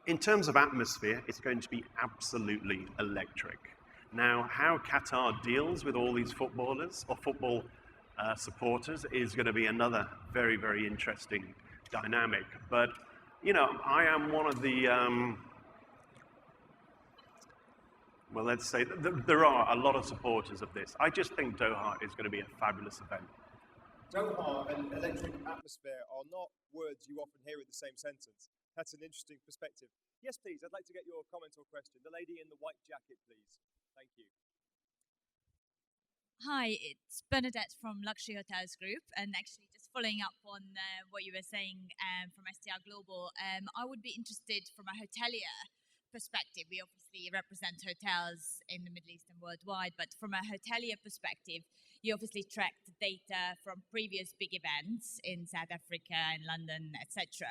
in terms of atmosphere, it's going to be absolutely electric. Now, how Qatar deals with all these footballers or football supporters is going to be another very, very interesting dynamic. But, you know, I am one of the, well, let's say there are a lot of supporters of this. I just think Doha is going to be a fabulous event. Doha and electric atmosphere are not words you often hear in the same sentence. That's an interesting perspective. Yes, please, I'd like to get your comment or question. The lady in the white jacket, please. Thank you. Hi, it's Bernadette from Luxury Hotels Group, and actually just following up on what you were saying from STR Global, I would be interested from a hotelier perspective, we obviously represent hotels in the Middle East and worldwide, but from a hotelier perspective, you obviously track the data from previous big events in South Africa and London, etc.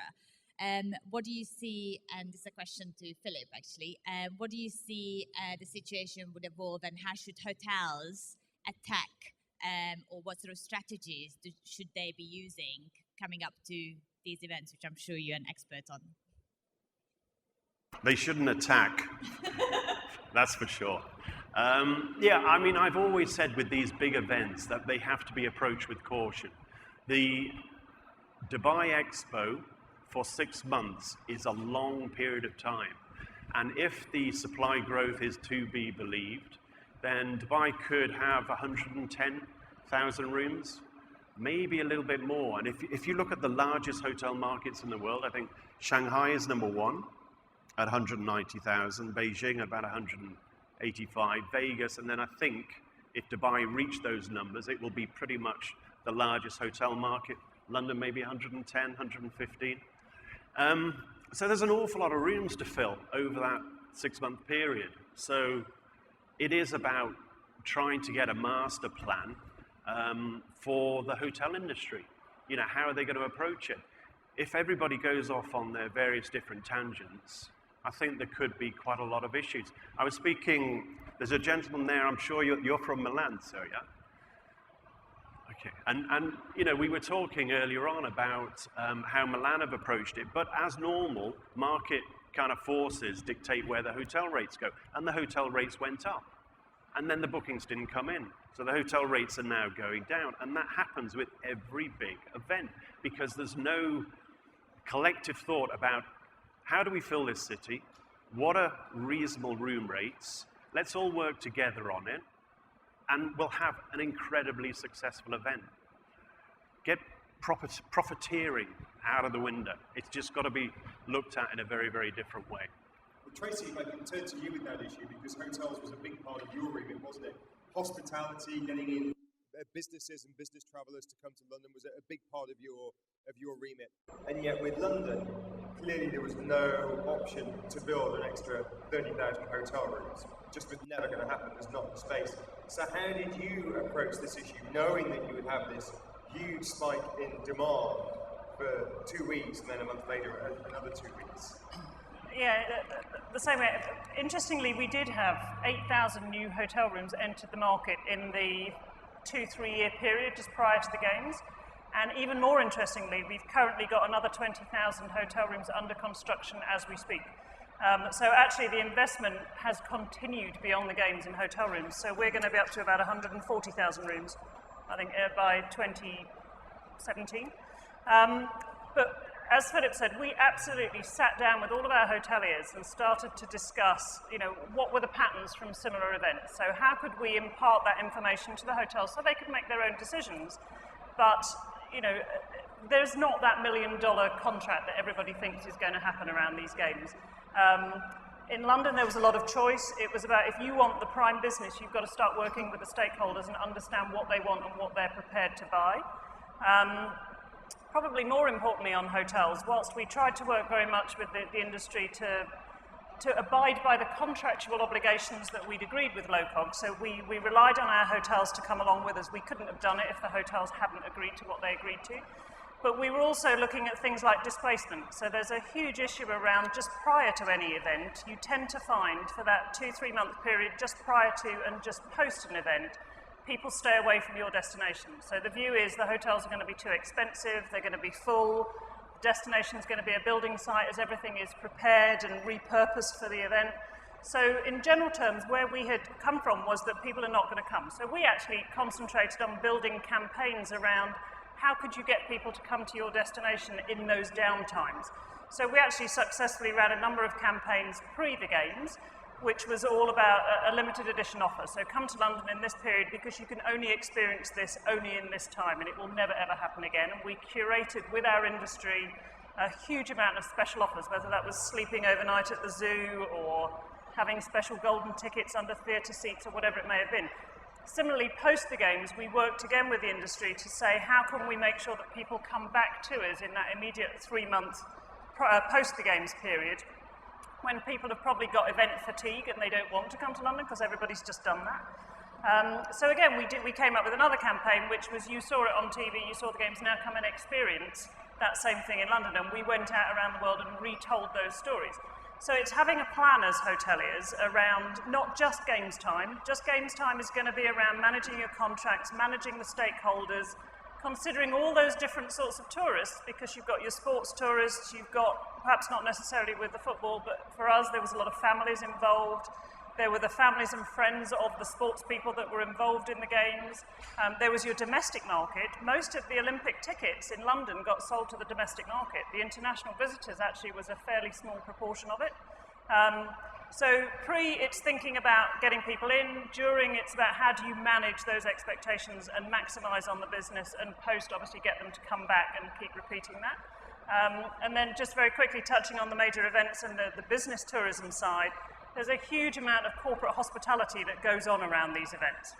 What do you see, and this is a question to Philip actually, what do you see the situation would evolve, and how should hotels attack, or what sort of strategies should they be using coming up to these events, which I'm sure you're an expert on? They shouldn't attack, that's for sure. Yeah, I mean, I've always said with these big events that they have to be approached with caution. The Dubai Expo for 6 months is a long period of time. And if the supply growth is to be believed, then Dubai could have 110,000 rooms, maybe a little bit more. And if you look at the largest hotel markets in the world, I think Shanghai is number 1 at 190,000, Beijing at about 185, Vegas, and then I think if Dubai reached those numbers, it will be pretty much the largest hotel market. London maybe 110, 115. So there's an awful lot of rooms to fill over that 6-month period. So it is about trying to get a master plan for the hotel industry. You know, how are they going to approach it? If everybody goes off on their various different tangents, I think there could be quite a lot of issues. I was speaking, there's a gentleman there, I'm sure you're from Milan, sir, yeah? Okay, and you know, we were talking earlier on about how Milan have approached it, but as normal, market kind of forces dictate where the hotel rates go, and the hotel rates went up, and then the bookings didn't come in. So the hotel rates are now going down, and that happens with every big event, because there's no collective thought about how do we fill this city, what are reasonable room rates, let's all work together on it, and we'll have an incredibly successful event. Get profiteering out of the window. It's just got to be looked at in a very, very different way. Well, Tracy, if I can turn to you with that issue, because hotels was a big part of your remit, wasn't it? Hospitality, getting in businesses and business travellers to come to London was a big part of your remit. And yet with London, clearly there was no option to build an extra 30,000 hotel rooms. Just was never going to happen, there's not the space. So how did you approach this issue, knowing that you would have this huge spike in demand for 2 weeks and then a month later another 2 weeks? Yeah, the same way. Interestingly, we did have 8,000 new hotel rooms entered the market in the 2-3 year period just prior to the games. And even more interestingly, we've currently got another 20,000 hotel rooms under construction as we speak. So actually the investment has continued beyond the games in hotel rooms. So we're going to be up to about 140,000 rooms, I think, by 2017. But as Philip said, we absolutely sat down with all of our hoteliers and started to discuss, you know, what were the patterns from similar events. So how could we impart that information to the hotels so they could make their own decisions? But, you know, there's not that $1 million contract that everybody thinks is going to happen around these games. In London, there was a lot of choice. It was about, if you want the prime business, you've got to start working with the stakeholders and understand what they want and what they're prepared to buy. Probably more importantly on hotels, whilst we tried to work very much with the industry to abide by the contractual obligations that we'd agreed with LOCOG, so we relied on our hotels to come along with us. We couldn't have done it if the hotels hadn't agreed to what they agreed to. But we were also looking at things like displacement. So there's a huge issue around just prior to any event. You tend to find for that 2-3 month period just prior to and just post an event, people stay away from your destination. So the view is the hotels are going to be too expensive, they're going to be full, the destination is going to be a building site as everything is prepared and repurposed for the event. So in general terms, where we had come from was that people are not going to come. So we actually concentrated on building campaigns around how could you get people to come to your destination in those downtimes. So we actually successfully ran a number of campaigns pre the games, which was all about a limited edition offer. So come to London in this period because you can only experience this only in this time, and it will never ever happen again. And we curated with our industry a huge amount of special offers, whether that was sleeping overnight at the zoo or having special golden tickets under theatre seats or whatever it may have been. Similarly, post the games, we worked again with the industry to say, how can we make sure that people come back to us in that immediate 3 months post the games period when people have probably got event fatigue and they don't want to come to London because everybody's just done that. So again, we came up with another campaign, which was you saw it on TV, you saw the games, now come and experience that same thing in London. And we went out around the world and retold those stories. So it's having a plan as hoteliers around not just games time. Just games time is going to be around managing your contracts, managing the stakeholders, considering all those different sorts of tourists, because you've got your sports tourists, you've got, perhaps not necessarily with the football, but for us there was a lot of families involved. There were the families and friends of the sports people that were involved in the games. There was your domestic market. Most of the Olympic tickets in London got sold to the domestic market. The international visitors actually was a fairly small proportion of it. So pre, it's thinking about getting people in. During, it's about how do you manage those expectations and maximise on the business, and post, obviously, get them to come back and keep repeating that. And then just very quickly touching on the major events and the business tourism side, there's a huge amount of corporate hospitality that goes on around these events.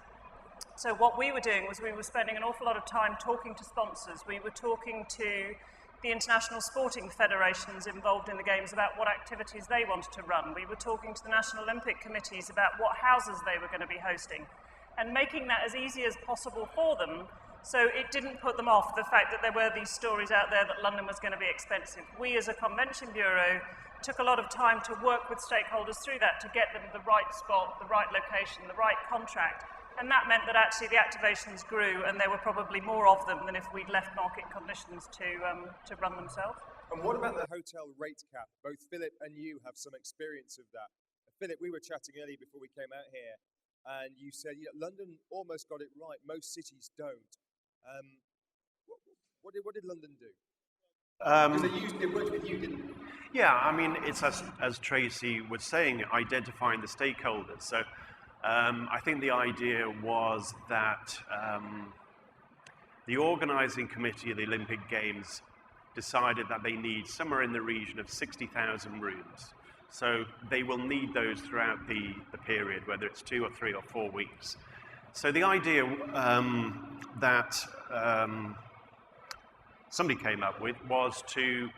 So what we were doing was we were spending an awful lot of time talking to sponsors. We were talking to the international sporting federations involved in the games about what activities they wanted to run. We were talking to the National Olympic committees about what houses they were going to be hosting, and making that as easy as possible for them, so it didn't put them off the fact that there were these stories out there that London was going to be expensive. We as a convention bureau took a lot of time to work with stakeholders through that to get them the right spot, the right location, the right contract. And that meant that actually the activations grew, and there were probably more of them than if we'd left market conditions to run themselves. And what about the hotel rate cap? Both Philip and you have some experience of that. Philip, we were chatting earlier before we came out here, and you said, London almost got it right. Most cities don't. What did London do? Because it worked with you, didn't it? Yeah, I mean, it's as Tracy was saying, identifying the stakeholders. So I think the idea was that the organising committee of the Olympic Games decided that they need somewhere in the region of 60,000 rooms. So they will need those throughout the period, whether it's 2 or 3 or 4 weeks. So the idea that somebody came up with was to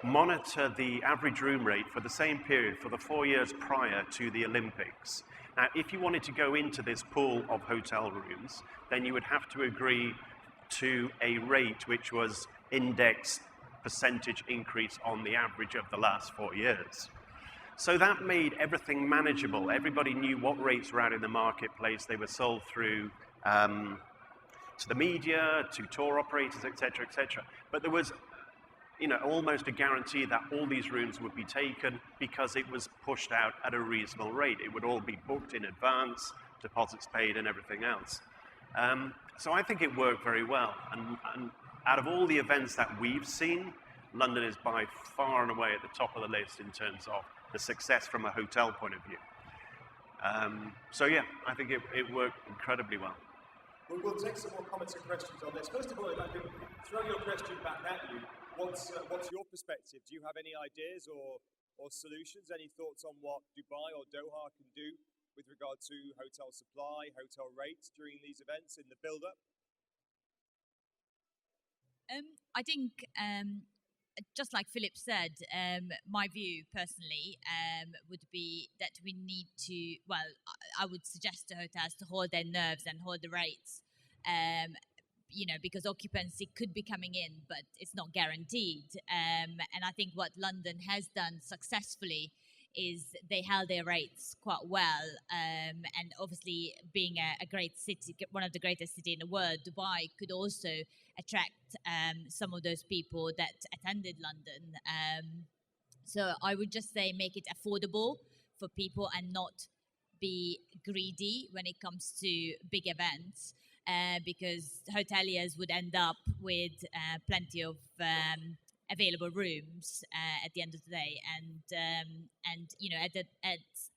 monitor the average room rate for the same period for the 4 years prior to the Olympics. Now, if you wanted to go into this pool of hotel rooms, then you would have to agree to a rate which was indexed percentage increase on the average of the last 4 years. So that made everything manageable. Everybody knew what rates were out in the marketplace. They were sold through to the media, to tour operators, etc., etc. But there was, almost a guarantee that all these rooms would be taken because it was pushed out at a reasonable rate. It would all be booked in advance, deposits paid, and everything else. So I think it worked very well. And out of all the events that we've seen, London is by far and away at the top of the list in terms of the success from a hotel point of view. So yeah, I think it worked incredibly well. We'll take some more comments and questions on this. First of all, if I can throw your question back at you, what's your perspective? Do you have any ideas or solutions? Any thoughts on what Dubai or Doha can do with regard to hotel supply, hotel rates during these events in the build-up? I think, just like Philip said, my view personally would be that we need to, I would suggest to hotels to hold their nerves and hold the rates, because occupancy could be coming in, but it's not guaranteed. And I think what London has done successfully is they held their rates quite well. And obviously being a great city, one of the greatest cities in the world, Dubai could also attract some of those people that attended London. So I would just say make it affordable for people and not be greedy when it comes to big events, because hoteliers would end up with plenty of available rooms at the end of the day, and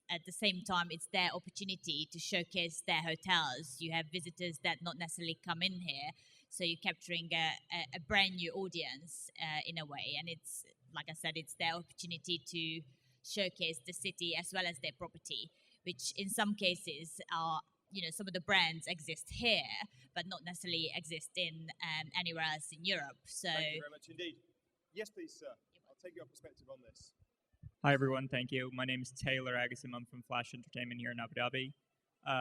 at the same time, it's their opportunity to showcase their hotels. You have visitors that not necessarily come in here, so you're capturing a brand new audience in a way, and it's, like I said, it's their opportunity to showcase the city as well as their property, which in some cases are, some of the brands exist here, but not necessarily exist in anywhere else in Europe. So thank you very much indeed. Yes, please, sir. I'll take your perspective on this. Hi, everyone. Thank you. My name is Taylor Agassiz. I'm from Flash Entertainment here in Abu Dhabi.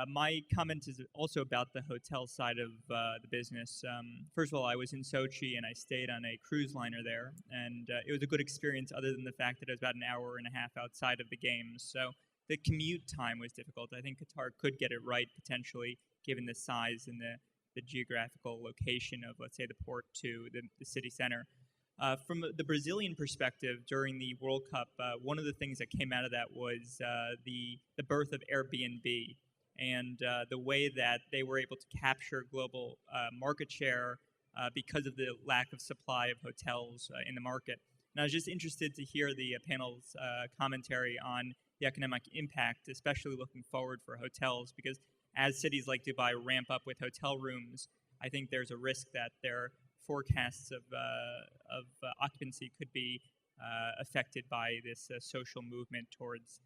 My comment is also about the hotel side of the business. First of all, I was in Sochi and I stayed on a cruise liner there, and it was a good experience other than the fact that it was about an hour and a half outside of the games. So the commute time was difficult. I think Qatar could get it right potentially, given the size and the geographical location of, let's say, the port to the city center. From the Brazilian perspective, during the World Cup, one of the things that came out of that was the birth of Airbnb and the way that they were able to capture global market share because of the lack of supply of hotels in the market. And I was just interested to hear the panel's commentary on the economic impact, especially looking forward for hotels, because as cities like Dubai ramp up with hotel rooms, I think there's a risk that their forecasts of occupancy could be affected by this social movement towards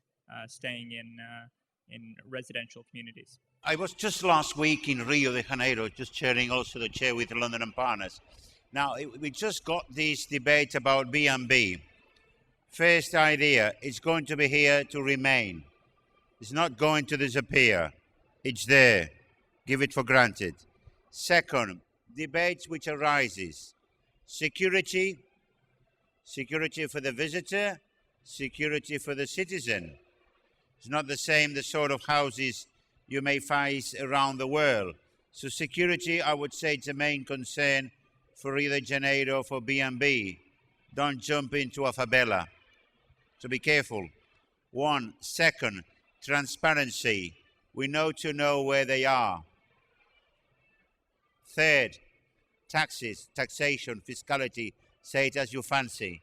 staying in residential communities. I was just last week in Rio de Janeiro, just chairing also the chair with London and Partners. Now, we just got this debate about B&B. First idea, it's going to be here to remain. It's not going to disappear. It's there. Give it for granted. Second, debates which arises. Security for the visitor, security for the citizen. It's not the same, the sort of houses you may face around the world. So security, I would say, it's a main concern for Rio de Janeiro, for B&B. Don't jump into a favela. So be careful. One. Second, transparency. We know to know where they are. Third, taxes, taxation, fiscality, say it as you fancy.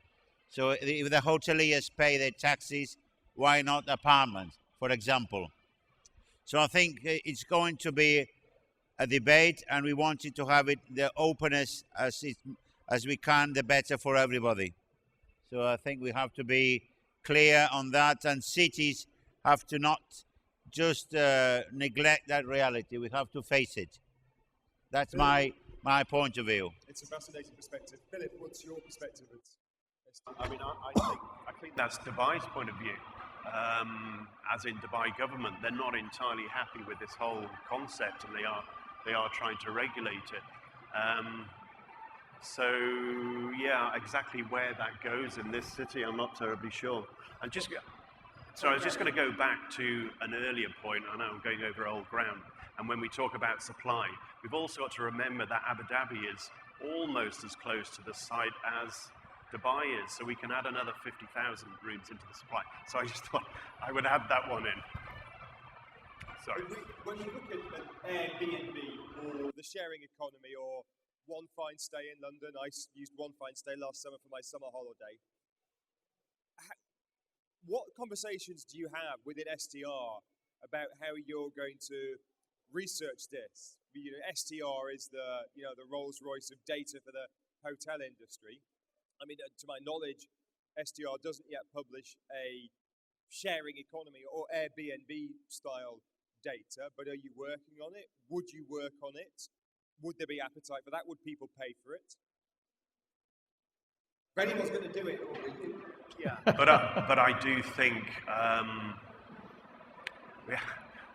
So if the hoteliers pay their taxes, why not apartments, for example? So I think it's going to be a debate, and we wanted to have it the openness as we can, the better for everybody. So I think we have to be clear on that, and cities have to not just neglect that reality. We have to face it. That's my point of view. It's a fascinating perspective. Philip, what's your perspective? I mean, I think that's Dubai's point of view. As in Dubai government, they're not entirely happy with this whole concept, and they are trying to regulate it. So yeah, exactly where that goes in this city, I'm not terribly sure. And I was just going to go back to an earlier point. I know I'm going over old ground. And when we talk about supply, we've also got to remember that Abu Dhabi is almost as close to the site as Dubai is, so we can add another 50,000 rooms into the supply. So I just thought I would add that one in. Sorry. When you look at an Airbnb or the sharing economy or One Fine Stay in London, I used One Fine Stay last summer for my summer holiday. What conversations do you have within STR about how you're going to research this? You know, STR is the Rolls-Royce of data for the hotel industry. I mean, to my knowledge, STR doesn't yet publish a sharing economy or Airbnb style data, but are you working on it? Would you work on it? Would there be appetite for that? Would people pay for it? If anyone's going to do it, yeah. But I do think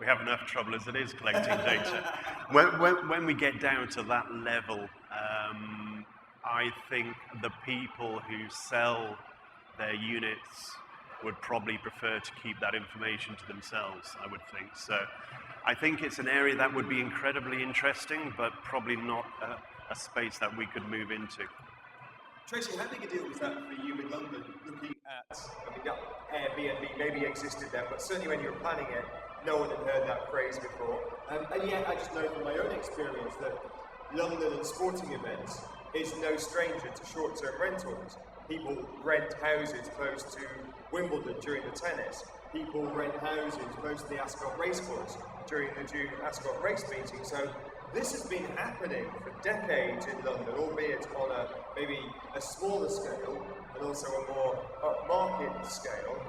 we have enough trouble as it is collecting data. When we get down to that level, I think the people who sell their units would probably prefer to keep that information to themselves, I would think. So I think it's an area that would be incredibly interesting, but probably not a space that we could move into. Tracy, how big a deal was that for you in London, looking at, Airbnb maybe existed there, but certainly when you were planning it, no one had heard that phrase before. And yet I just know from my own experience that London and sporting events is no stranger to short-term rentals. People rent houses close to Wimbledon during the tennis. People rent houses close to the Ascot racecourse during the June Ascot race meeting. So this has been happening for decades in London, albeit on maybe a smaller scale and also a more upmarket scale.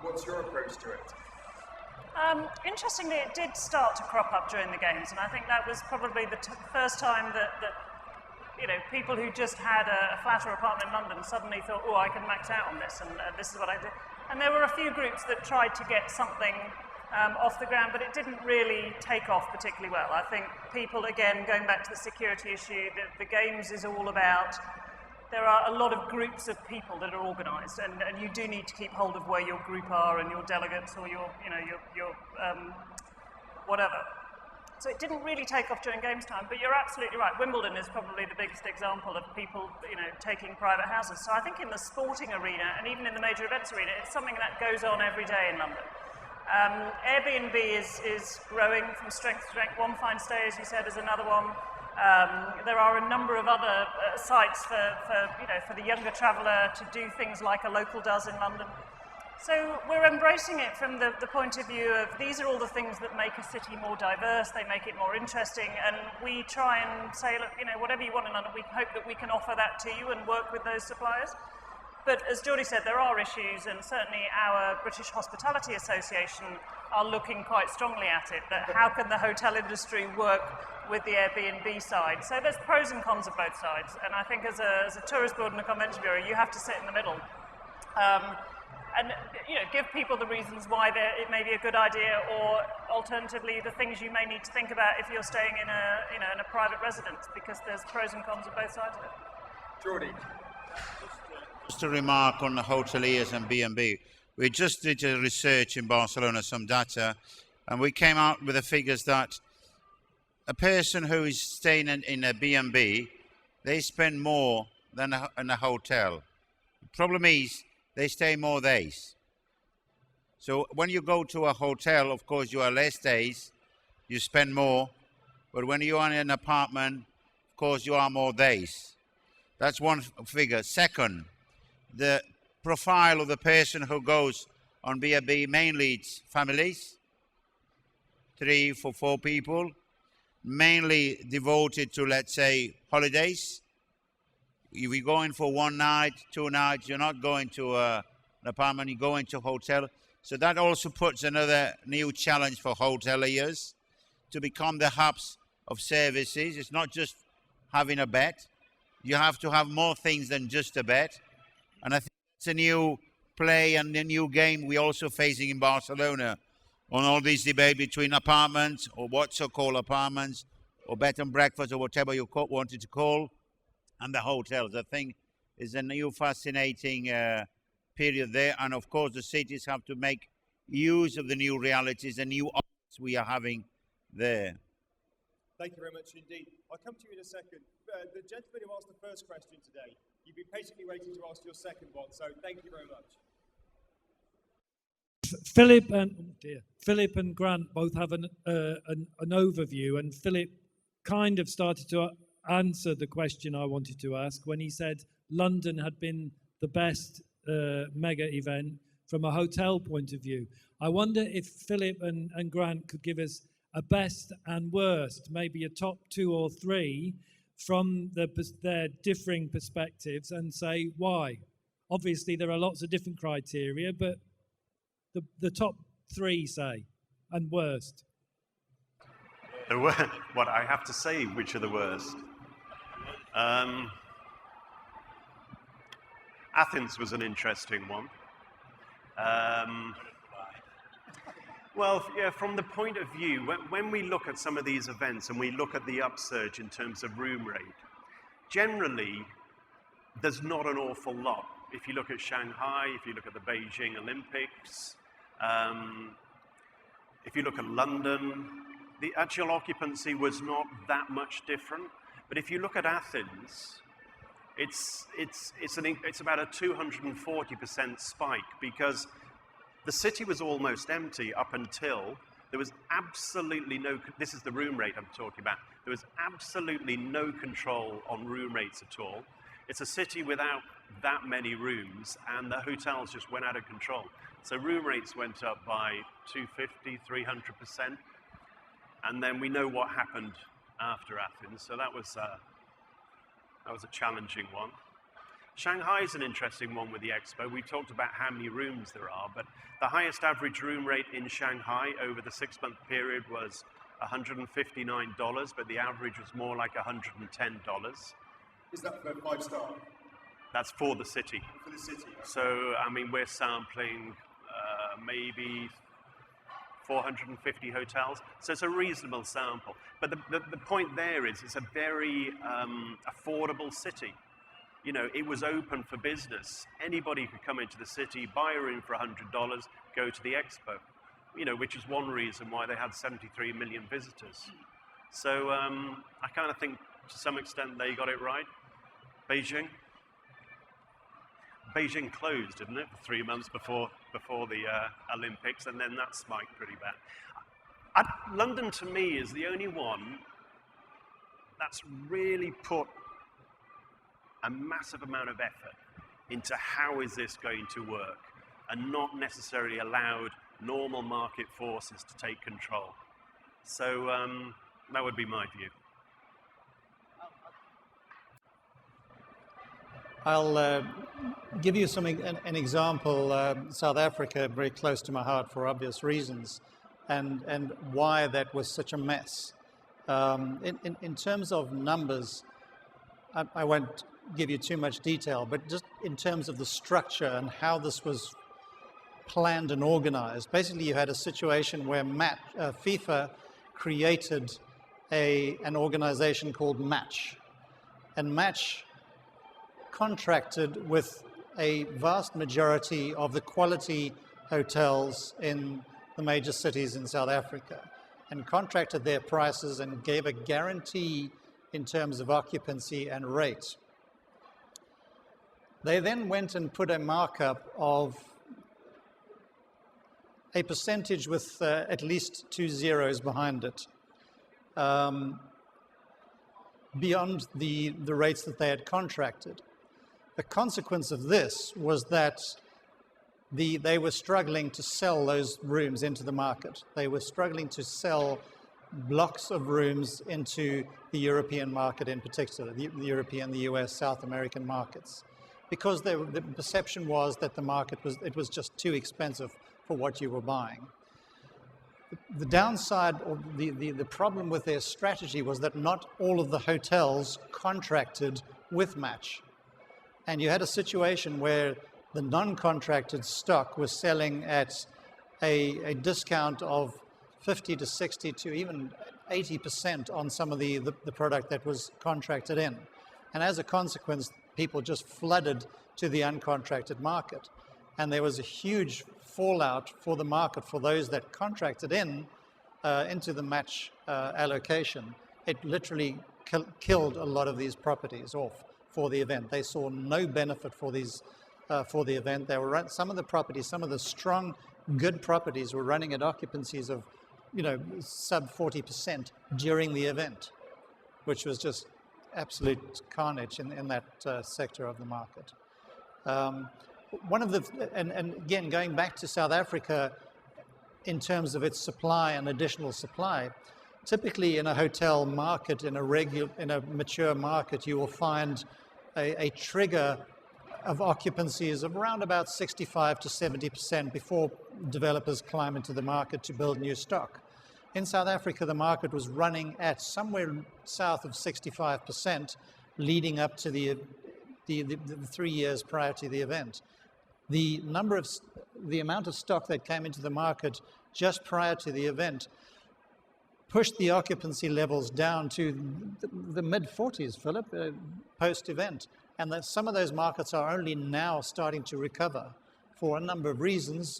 What's your approach to it? Interestingly, it did start to crop up during the games, and I think that was probably the first time that people who just had a flat or apartment in London suddenly thought, oh, I can max out on this, and this is what I do. And there were a few groups that tried to get something off the ground, but it didn't really take off particularly well. I think people, again, going back to the security issue, the games is all about, there are a lot of groups of people that are organised, and you do need to keep hold of where your group are and your delegates or your whatever. So it didn't really take off during games time, but you're absolutely right. Wimbledon is probably the biggest example of people, taking private houses. So I think in the sporting arena and even in the major events arena, it's something that goes on every day in London. Airbnb is growing from strength to strength. One Fine Stay, as you said, is another one. There are a number of other sites for the younger traveller to do things like a local does in London. So we're embracing it from the point of view of these are all the things that make a city more diverse, they make it more interesting, and we try and say, look, whatever you want in London, we hope that we can offer that to you and work with those suppliers. But as Jordi said, there are issues, and certainly our British Hospitality Association are looking quite strongly at it, that how can the hotel industry work with the Airbnb side? So there's pros and cons of both sides, and I think as a tourist board and a convention bureau, you have to sit in the middle. And give people the reasons why it may be a good idea, or alternatively the things you may need to think about if you're staying in a private residence, because there's pros and cons of both sides of it. Jordi. Just a remark on the hoteliers and B&B. We just did a research in Barcelona, some data, and we came out with the figures that a person who is staying in a B&B, they spend more than in a hotel. The problem is, they stay more days. So when you go to a hotel, of course, you are less days, you spend more. But when you are in an apartment, of course, you are more days. That's one figure. Second, the profile of the person who goes on B&B, mainly it's families, 3 for 4 people, mainly devoted to, let's say, holidays. If you're going for 1 night, 2 nights, you're not going to an apartment, you're going to a hotel. So that also puts another new challenge for hoteliers to become the hubs of services. It's not just having a bed. You have to have more things than just a bed. And I think it's a new play and a new game we're also facing in Barcelona on all this debate between apartments, or what's so-called apartments, or bed and breakfast, or whatever you wanted to call, and the hotels. I think is a new fascinating period there. And of course, the cities have to make use of the new realities and new options we are having there. Thank you very much indeed. I'll come to you in a second. The gentleman who asked the first question today, you've been patiently waiting to ask your second one, so thank you very much. Philip and Grant both have an overview, and Philip kind of started to answer the question I wanted to ask when he said London had been the best mega event from a hotel point of view. I wonder if Philip and Grant could give us a best and worst, maybe a top 2 or 3 from their differing perspectives, and say why. Obviously, there are lots of different criteria, but the top 3, say, and worst. What I have to say, which are the worst? Athens was an interesting one. Well, yeah, from the point of view, when we look at some of these events and we look at the upsurge in terms of room rate, generally, there's not an awful lot. If you look at Shanghai, if you look at the Beijing Olympics, if you look at London, the actual occupancy was not that much different. But if you look at Athens, it's about a 240% spike, because the city was almost empty up until there was absolutely no, this is the room rate I'm talking about, there was absolutely no control on room rates at all. It's a city without that many rooms, and the hotels just went out of control. So room rates went up by 250, 300%. And then we know what happened after Athens, so that was a challenging one. Shanghai is an interesting one with the Expo. We talked about how many rooms there are, but the highest average room rate in Shanghai over the 6-month period was $159, but the average was more like $110. Is that for 5-star? That's for the city. For the city. Okay. So, I mean, we're sampling maybe 450 hotels. So it's a reasonable sample. But the point there is it's a very affordable city. You know, it was open for business. Anybody could come into the city, buy a room for $100, go to the Expo. You know, which is one reason why they had 73 million visitors. So I kind of think to some extent they got it right. Beijing closed, didn't it, for 3 months before the Olympics, and then that spiked pretty bad. London, to me, is the only one that's really put a massive amount of effort into how is this going to work, and not necessarily allowed normal market forces to take control. So that would be my view. I'll give you an example. South Africa, very close to my heart for obvious reasons, and why that was such a mess. In terms of numbers, I won't give you too much detail, but just in terms of the structure and how this was planned and organized. Basically, you had a situation where FIFA created an organization called Match, and Match contracted with a vast majority of the quality hotels in the major cities in South Africa, and contracted their prices and gave a guarantee in terms of occupancy and rate. They then went and put a markup of a percentage with at least 2 zeros behind it, beyond the rates that they had contracted. The consequence of this was that they were struggling to sell those rooms into the market. They were struggling to sell blocks of rooms into the European market in particular, the European, the US, South American markets, because the perception was that the market was just too expensive for what you were buying. The downside, or the problem with their strategy, was that not all of the hotels contracted with Match. And you had a situation where the non-contracted stock was selling at a discount of 50 to 60 to even 80% on some of the product that was contracted in. And as a consequence, people just flooded to the uncontracted market. And there was a huge fallout for the market for those that contracted into the Match allocation. It literally killed a lot of these properties off for the event. They saw no benefit for these for the event. They were some of the properties, some of the strong, good properties were running at occupancies of, sub 40% during the event, which was just absolute carnage in that sector of the market. One of and again, going back to South Africa, in terms of its supply and additional supply, typically in a hotel market, in a mature market, you will find a trigger of occupancies of around about 65 to 70% before developers climb into the market to build new stock. In South Africa, the market was running at somewhere south of 65%, leading up to the 3 years prior to the event. The amount of stock that came into the market just prior to the event pushed the occupancy levels down to the mid-40s, Philip, post-event. And that some of those markets are only now starting to recover for a number of reasons,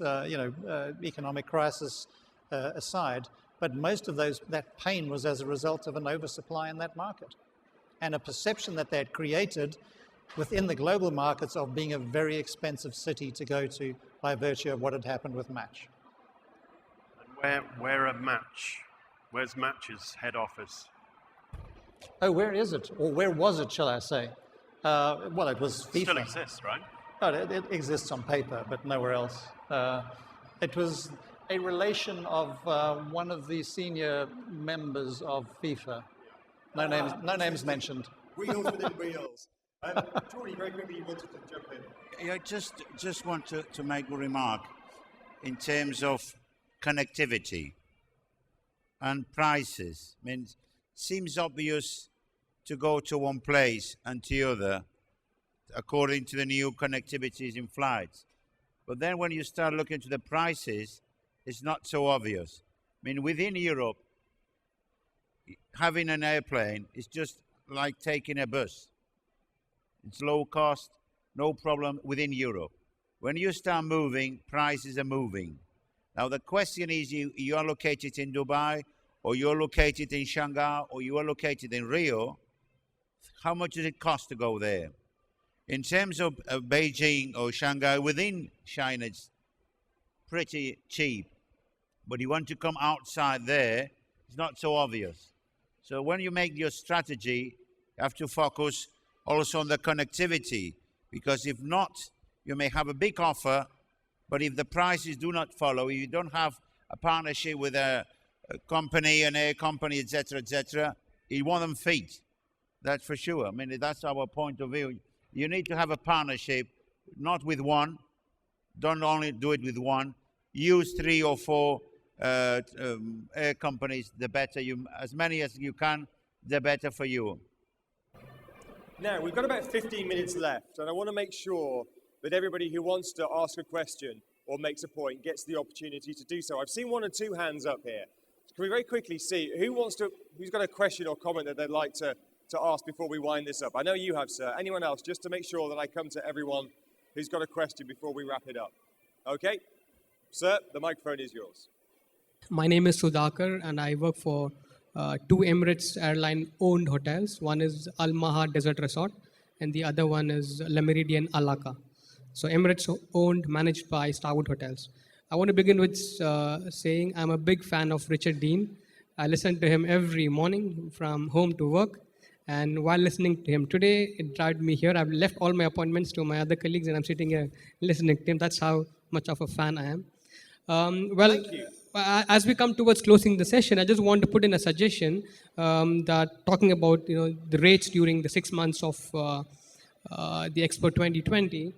economic crisis aside. But most of that pain was as a result of an oversupply in that market, and a perception that they had created within the global markets of being a very expensive city to go to by virtue of what had happened with Match. And where's Match's head office? Oh, where is it? Or where was it, shall I say? Well, it was FIFA. It still exists, right? Oh, it exists on paper, but nowhere else. It was a relation of one of the senior members of FIFA. No names mentioned. Wheels within wheels. Jordi, very quickly, you wanted to jump in. Yeah, I just want to make a remark in terms of connectivity and prices. I mean, it seems obvious to go to one place and to the other according to the new connectivities in flights. But then when you start looking to the prices, it's not so obvious. I mean, within Europe, having an airplane is just like taking a bus. It's low cost, no problem within Europe. When you start moving, prices are moving. Now the question is, you are located in Dubai, or you're located in Shanghai, or you are located in Rio, how much does it cost to go there? In terms of Beijing or Shanghai, within China, it's pretty cheap. But you want to come outside there, it's not so obvious. So when you make your strategy, you have to focus also on the connectivity, because if not, you may have a big offer, but if the prices do not follow, you don't have a partnership with a company, an air company, etc., it won't fit. That's for sure. I mean, that's our point of view. You need to have a partnership, not with one. Don't only do it with one. Use 3 or 4 air companies. The better as many as you can, the better for you. Now, we've got about 15 minutes left, and I want to make sure that everybody who wants to ask a question or makes a point gets the opportunity to do so. I've seen 1 or 2 hands up here. Can we very quickly see who's got a question or comment that they'd like to ask before we wind this up? I know you have, sir. Anyone else, just to make sure that I come to everyone who's got a question before we wrap it up. Okay? Sir, the microphone is yours. My name is Sudhakar, and I work for 2 Emirates airline-owned hotels. One is Al Maha Desert Resort, and the other one is Le Méridien Alaka. So Emirates owned, managed by Starwood Hotels. I want to begin with saying I'm a big fan of Richard Dean. I listen to him every morning from home to work. And while listening to him today, it dragged me here. I've left all my appointments to my other colleagues, and I'm sitting here listening to him. That's how much of a fan I am. Thank you. As we come towards closing the session, I just want to put in a suggestion that talking about the rates during the 6 months of the Expo 2020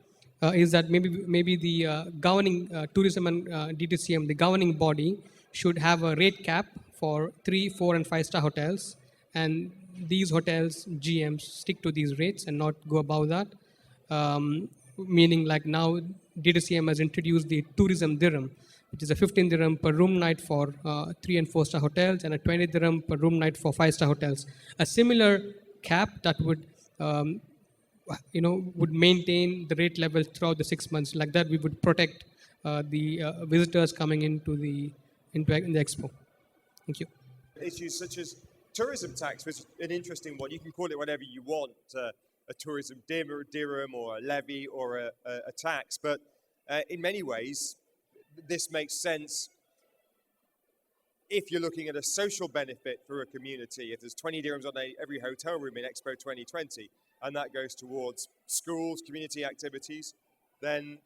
is that maybe the governing tourism and DTCM, the governing body, should have a rate cap for 3, 4, and 5-star hotels, and these hotels GMs stick to these rates and not go above that. Meaning, like now, DTCM has introduced the tourism dirham, which is a 15 dirham per room night for 3 and 4-star hotels, and a 20 dirham per room night for 5-star hotels. A similar cap that would maintain the rate level throughout the 6 months. Like that, we would protect the visitors coming into the expo. Thank you. Issues such as tourism tax, which is an interesting one. You can call it whatever you want, a tourism dirham or a levy or a tax, but in many ways, this makes sense if you're looking at a social benefit for a community. If there's 20 dirhams on every hotel room in Expo 2020, and that goes towards schools, community activities, then...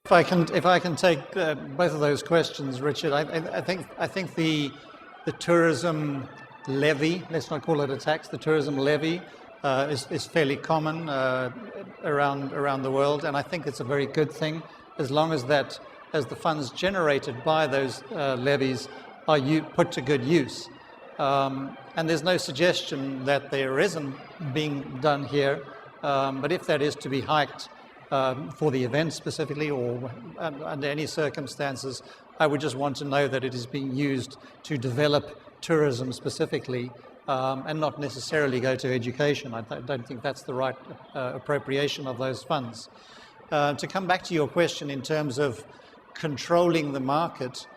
If I can take both of those questions, Richard, I think the tourism levy, let's not call it a tax, the tourism levy is fairly common around the world, and I think it's a very good thing as long as the funds generated by those levies are put to good use. And there's no suggestion that there isn't being done here, but if that is to be hiked for the event specifically or under any circumstances, I would just want to know that it is being used to develop tourism specifically and not necessarily go to education. I don't think that's the right appropriation of those funds. To come back to your question in terms of controlling the market,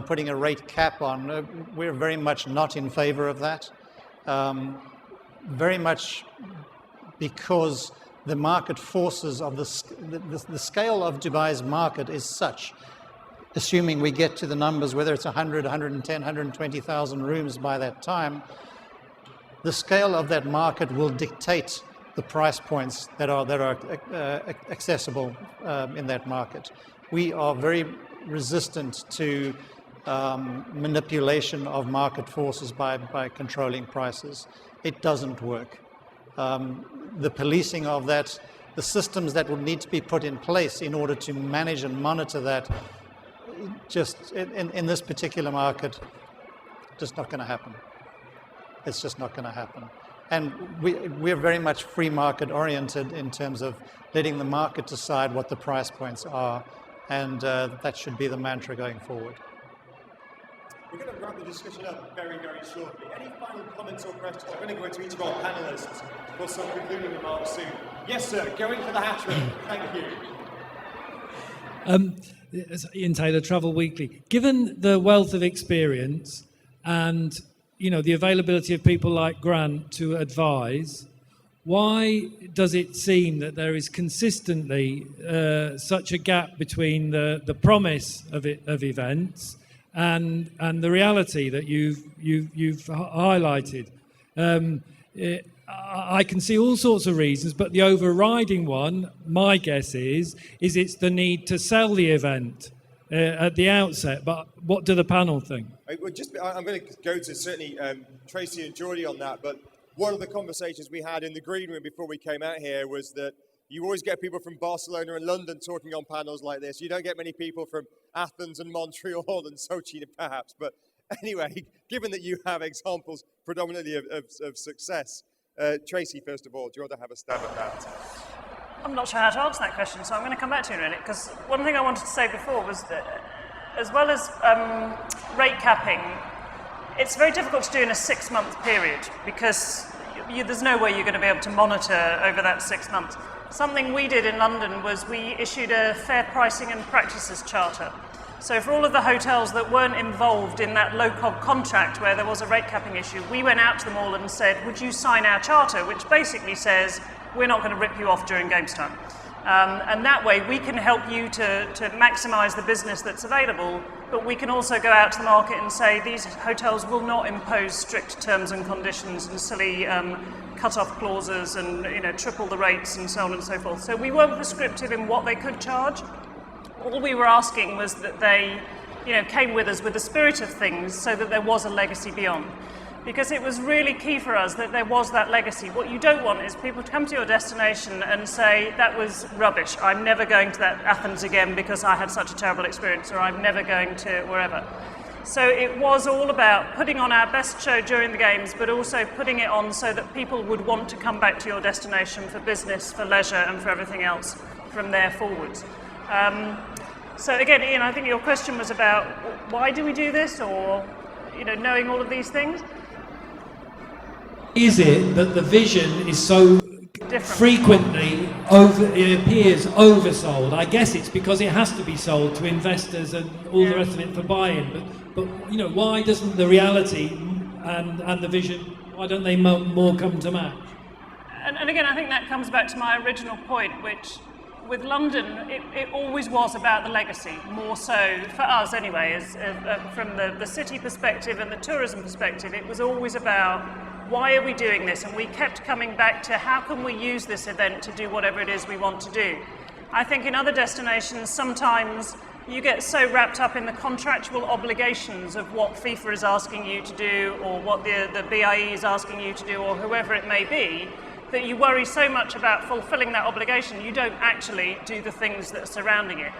putting a rate cap on, we're very much not in favor of that. Very much because the market forces of the scale of Dubai's market is such, assuming we get to the numbers, whether it's 100, 110, 120,000 rooms by that time, the scale of that market will dictate the price points that are accessible in that market. We are very resistant to manipulation of market forces by controlling prices. It doesn't work. The policing of that, the systems that will need to be put in place in order to manage and monitor that, just in this particular market, just not going to happen. it's just not going to happen. And we're very much free market oriented in terms of letting the market decide what the price points are, and that should be the mantra going forward. We're going to wrap the discussion up very, very shortly. Any final comments or questions? I'm going to go into each of our panellists for some concluding remarks soon. Yes, sir, going for the hat-trick. Thank you. Ian Taylor, Travel Weekly. Given the wealth of experience and the availability of people like Grant to advise, why does it seem that there is consistently such a gap between the promise of events and the reality that you've highlighted? I can see all sorts of reasons, but the overriding one, my guess is it's the need to sell the event at the outset. But what do the panel think? I'm going to go to certainly Tracy and Jordi on that, but one of the conversations we had in the green room before we came out here was that you always get people from Barcelona and London talking on panels like this. You don't get many people from Athens and Montreal and Sochi perhaps. But anyway, given that you have examples predominantly of success, Tracy, first of all, do you want to have a stab at that? I'm not sure how to answer that question, so I'm going to come back to you really, because one thing I wanted to say before was that as well as rate capping, it's very difficult to do in a 6-month period because there's no way you're going to be able to monitor over that 6 months. Something we did in London was we issued a fair pricing and practices charter. So for all of the hotels that weren't involved in that low-cog contract where there was a rate capping issue, we went out to them all and said, would you sign our charter, which basically says, we're not going to rip you off during games time. And that way we can help you to maximise the business that's available, but we can also go out to the market and say these hotels will not impose strict terms and conditions and silly cut-off clauses and triple the rates and so on and so forth. So we weren't prescriptive in what they could charge. All we were asking was that they came with us with the spirit of things so that there was a legacy beyond. Because it was really key for us that there was that legacy. What you don't want is people to come to your destination and say, that was rubbish, I'm never going to that Athens again because I had such a terrible experience, or I'm never going to wherever. So it was all about putting on our best show during the games, but also putting it on so that people would want to come back to your destination for business, for leisure, and for everything else from there forwards. So again, Ian, I think your question was about why do we do this, or knowing all of these things? Is it that the vision is so frequently it appears oversold? I guess it's because it has to be sold to investors and all the rest of it for buy-in. But why doesn't the reality and the vision, why don't they more come to match? And again, I think that comes back to my original point, which with London, it always was about the legacy, more so for us anyway, from the city perspective and the tourism perspective. It was always about why are we doing this? And we kept coming back to how can we use this event to do whatever it is we want to do. I think in other destinations, sometimes you get so wrapped up in the contractual obligations of what FIFA is asking you to do, or what the BIE is asking you to do, or whoever it may be, that you worry so much about fulfilling that obligation, you don't actually do the things that are surrounding it.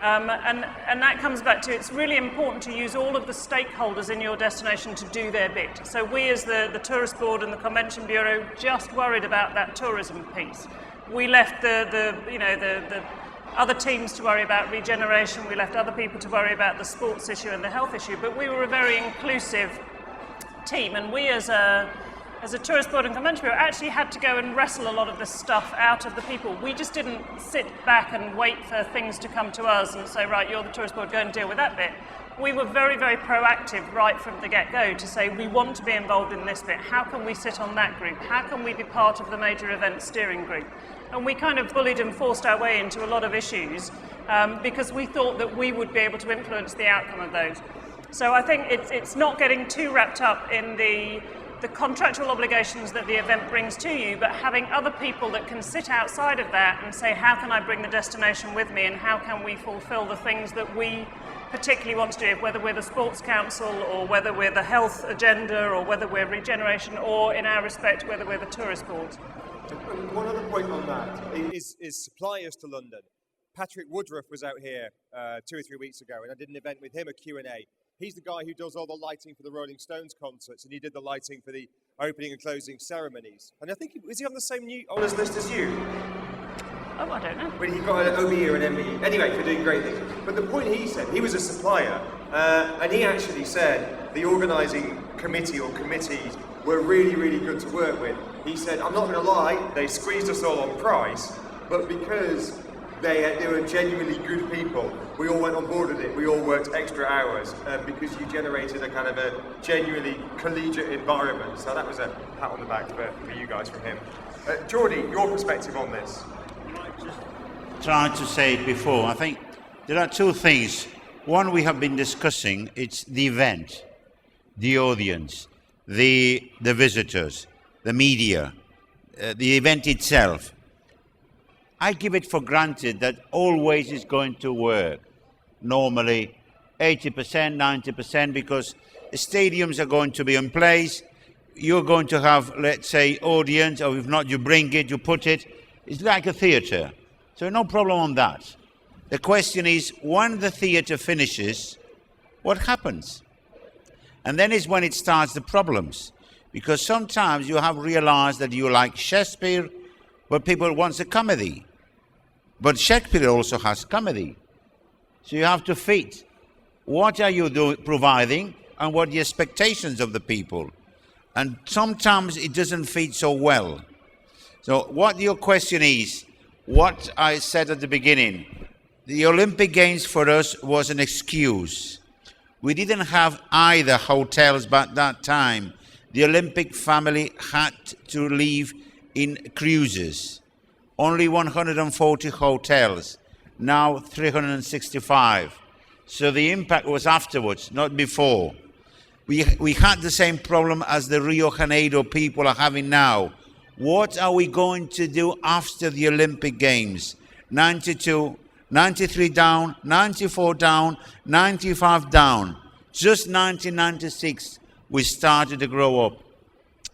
And that comes back to, it's really important to use all of the stakeholders in your destination to do their bit. So we as the Tourist Board and the Convention Bureau just worried about that tourism piece. We left the other teams to worry about regeneration, we left other people to worry about the sports issue and the health issue, but we were a very inclusive team, and we as a Tourist Board and Convention Bureau actually had to go and wrestle a lot of this stuff out of the people. We just didn't sit back and wait for things to come to us and say, right, you're the Tourist Board, go and deal with that bit. We were very, very proactive right from the get-go to say, we want to be involved in this bit. How can we sit on that group? How can we be part of the major event steering group? And we kind of bullied and forced our way into a lot of issues because we thought that we would be able to influence the outcome of those. So I think it's not getting too wrapped up in the contractual obligations that the event brings to you, but having other people that can sit outside of that and say, how can I bring the destination with me, and how can we fulfill the things that we particularly want to do, whether we're the Sports Council, or whether we're the health agenda, or whether we're regeneration, or in our respect, whether we're the Tourist Board. One other point on that is suppliers to London. Patrick Woodruff was out here 2 or 3 weeks ago, and I did an event with him, a Q&A. He's the guy who does all the lighting for the Rolling Stones concerts, and he did the lighting for the opening and closing ceremonies. And I think, is he on the same new honours list as you? Oh, I don't know. Well, he got an OBE or an MBE. Anyway, for doing great things. But the point he said, he was a supplier, and he actually said the organising committee or committees were really, really good to work with. He said, I'm not going to lie, they squeezed us all on price, but because they were genuinely good people, we all went on board with it. We all worked extra hours because you generated a kind of a genuinely collegiate environment. So that was a pat on the back for you guys from him. Jordi, your perspective on this? Tried to say it before. I think there are two things. One we have been discussing, it's the event, the audience, the visitors, the media, the event itself. I give it for granted that always is going to work. Normally 80%, 90%, because stadiums are going to be in place. You're going to have, let's say, audience, or if not, you bring it, you put it. It's like a theatre. So no problem on that. The question is, when the theatre finishes, what happens? And then is when it starts the problems. Because sometimes you have realized that you like Shakespeare, but people want a comedy. But Shakespeare also has comedy. So you have to fit. What are you providing and what are the expectations of the people? And sometimes it doesn't fit so well. So what your question is, what I said at the beginning, the Olympic Games for us was an excuse. We didn't have either hotels by that time. The Olympic family had to live in cruises. Only 140 hotels, now 365. So the impact was afterwards, not before. We had the same problem as the Rio Janeiro people are having now. What are we going to do after the Olympic Games? 92, 93 down, 94 down, 95 down. Just 1996, we started to grow up.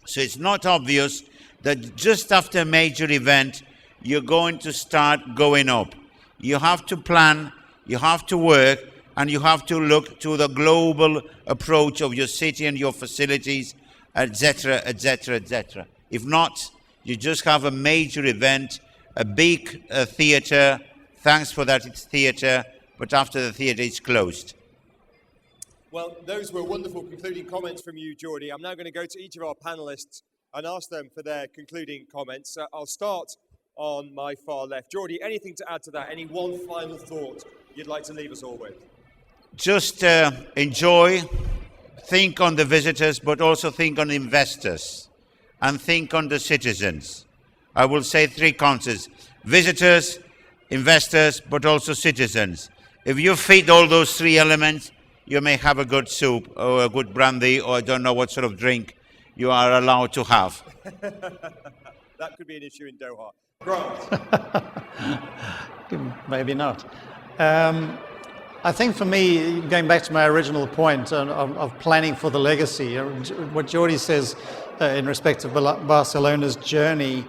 So it's not obvious that just after a major event, you're going to start going up. You have to plan, you have to work, and you have to look to the global approach of your city and your facilities, etc., etc., etc. If not, you just have a major event, a big theatre. Thanks for that, it's theatre, but after the theatre, it's closed. Well, those were wonderful concluding comments from you, Jordi. I'm now going to go to each of our panellists and ask them for their concluding comments. I'll start on my far left. Jordi, anything to add to that? Any one final thought you'd like to leave us all with? Just enjoy, think on the visitors, but also think on investors and think on the citizens. I will say three concepts: visitors, investors, but also citizens. If you feed all those three elements, you may have a good soup or a good brandy, or I don't know what sort of drink you are allowed to have. That could be an issue in Doha. Grant. Maybe not. I think for me, going back to my original point of planning for the legacy, what Jordi says in respect of Barcelona's journey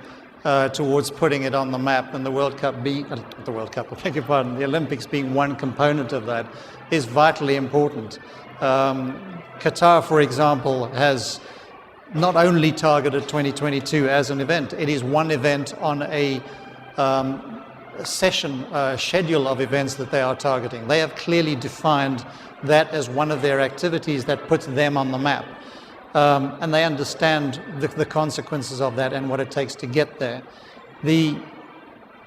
towards putting it on the map, and the World Cup being, the Olympics being one component of that, is vitally important. Qatar, for example, has not only targeted 2022 as an event, it is one event on a schedule of events that they are targeting. They have clearly defined that as one of their activities that puts them on the map. And they understand the consequences of that and what it takes to get there.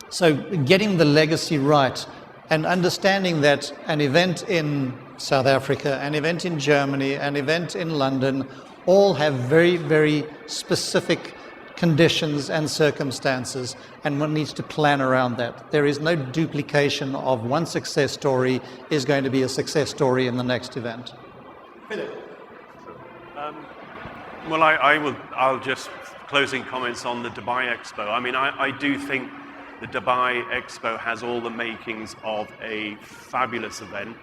So getting the legacy right and understanding that an event in South Africa, an event in Germany, an event in London, all have very, very specific conditions and circumstances, and one needs to plan around that. There is no duplication of one success story is going to be a success story in the next event. Philip. Well, I'll just closing comments on the Dubai Expo. I mean, I do think the Dubai Expo has all the makings of a fabulous event.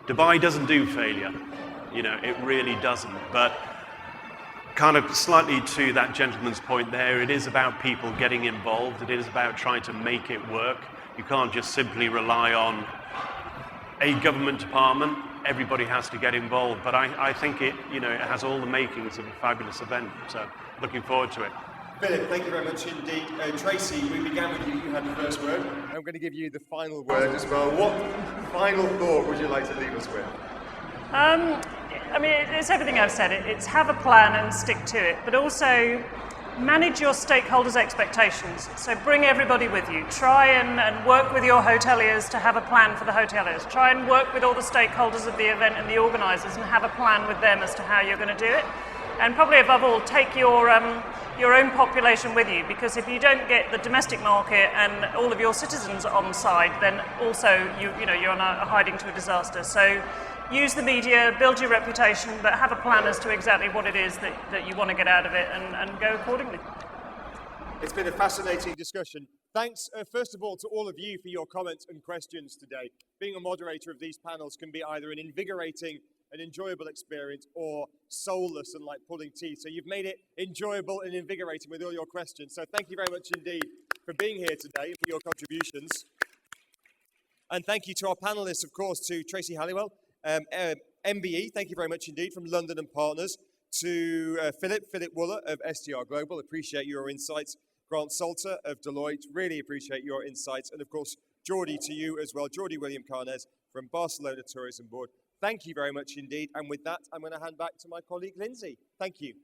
Dubai doesn't do failure, you know, it really doesn't. But kind of slightly to that gentleman's point there, it is about people getting involved. It is about trying to make it work. You can't just simply rely on a government department everybody has to get involved. But I think it has all the makings of a fabulous event. So looking forward to it. Philip, thank you very much indeed. Tracy, we began with you. You had the first word. I'm going to give you the final word as well. What final thought would you like to leave us with? I mean, it's everything I've said. It's have a plan and stick to it, but also manage your stakeholders' expectations. So bring everybody with you. Try and work with your hoteliers to have a plan for the hoteliers. Try and work with all the stakeholders of the event and the organisers and have a plan with them as to how you're going to do it. And probably above all, take your own population with you, because if you don't get the domestic market and all of your citizens on side, then also you're on a hiding to a disaster. So use the media, build your reputation, but have a plan as to exactly what it is that you want to get out of it and go accordingly. It's been a fascinating discussion. Thanks, first of all, to all of you for your comments and questions today. Being a moderator of these panels can be either an invigorating and enjoyable experience or soulless and like pulling teeth. So you've made it enjoyable and invigorating with all your questions. So thank you very much indeed for being here today and for your contributions. And thank you to our panelists, of course, to Tracy Halliwell, MBE, thank you very much indeed, from London and Partners, to Philip Wooler of STR Global, appreciate your insights. Grant Salter of Deloitte, really appreciate your insights. And of course, Jordi, to you as well, Jordi William Carnes from Barcelona Tourism Board. Thank you very much indeed. And with that, I'm going to hand back to my colleague, Lindsay. Thank you.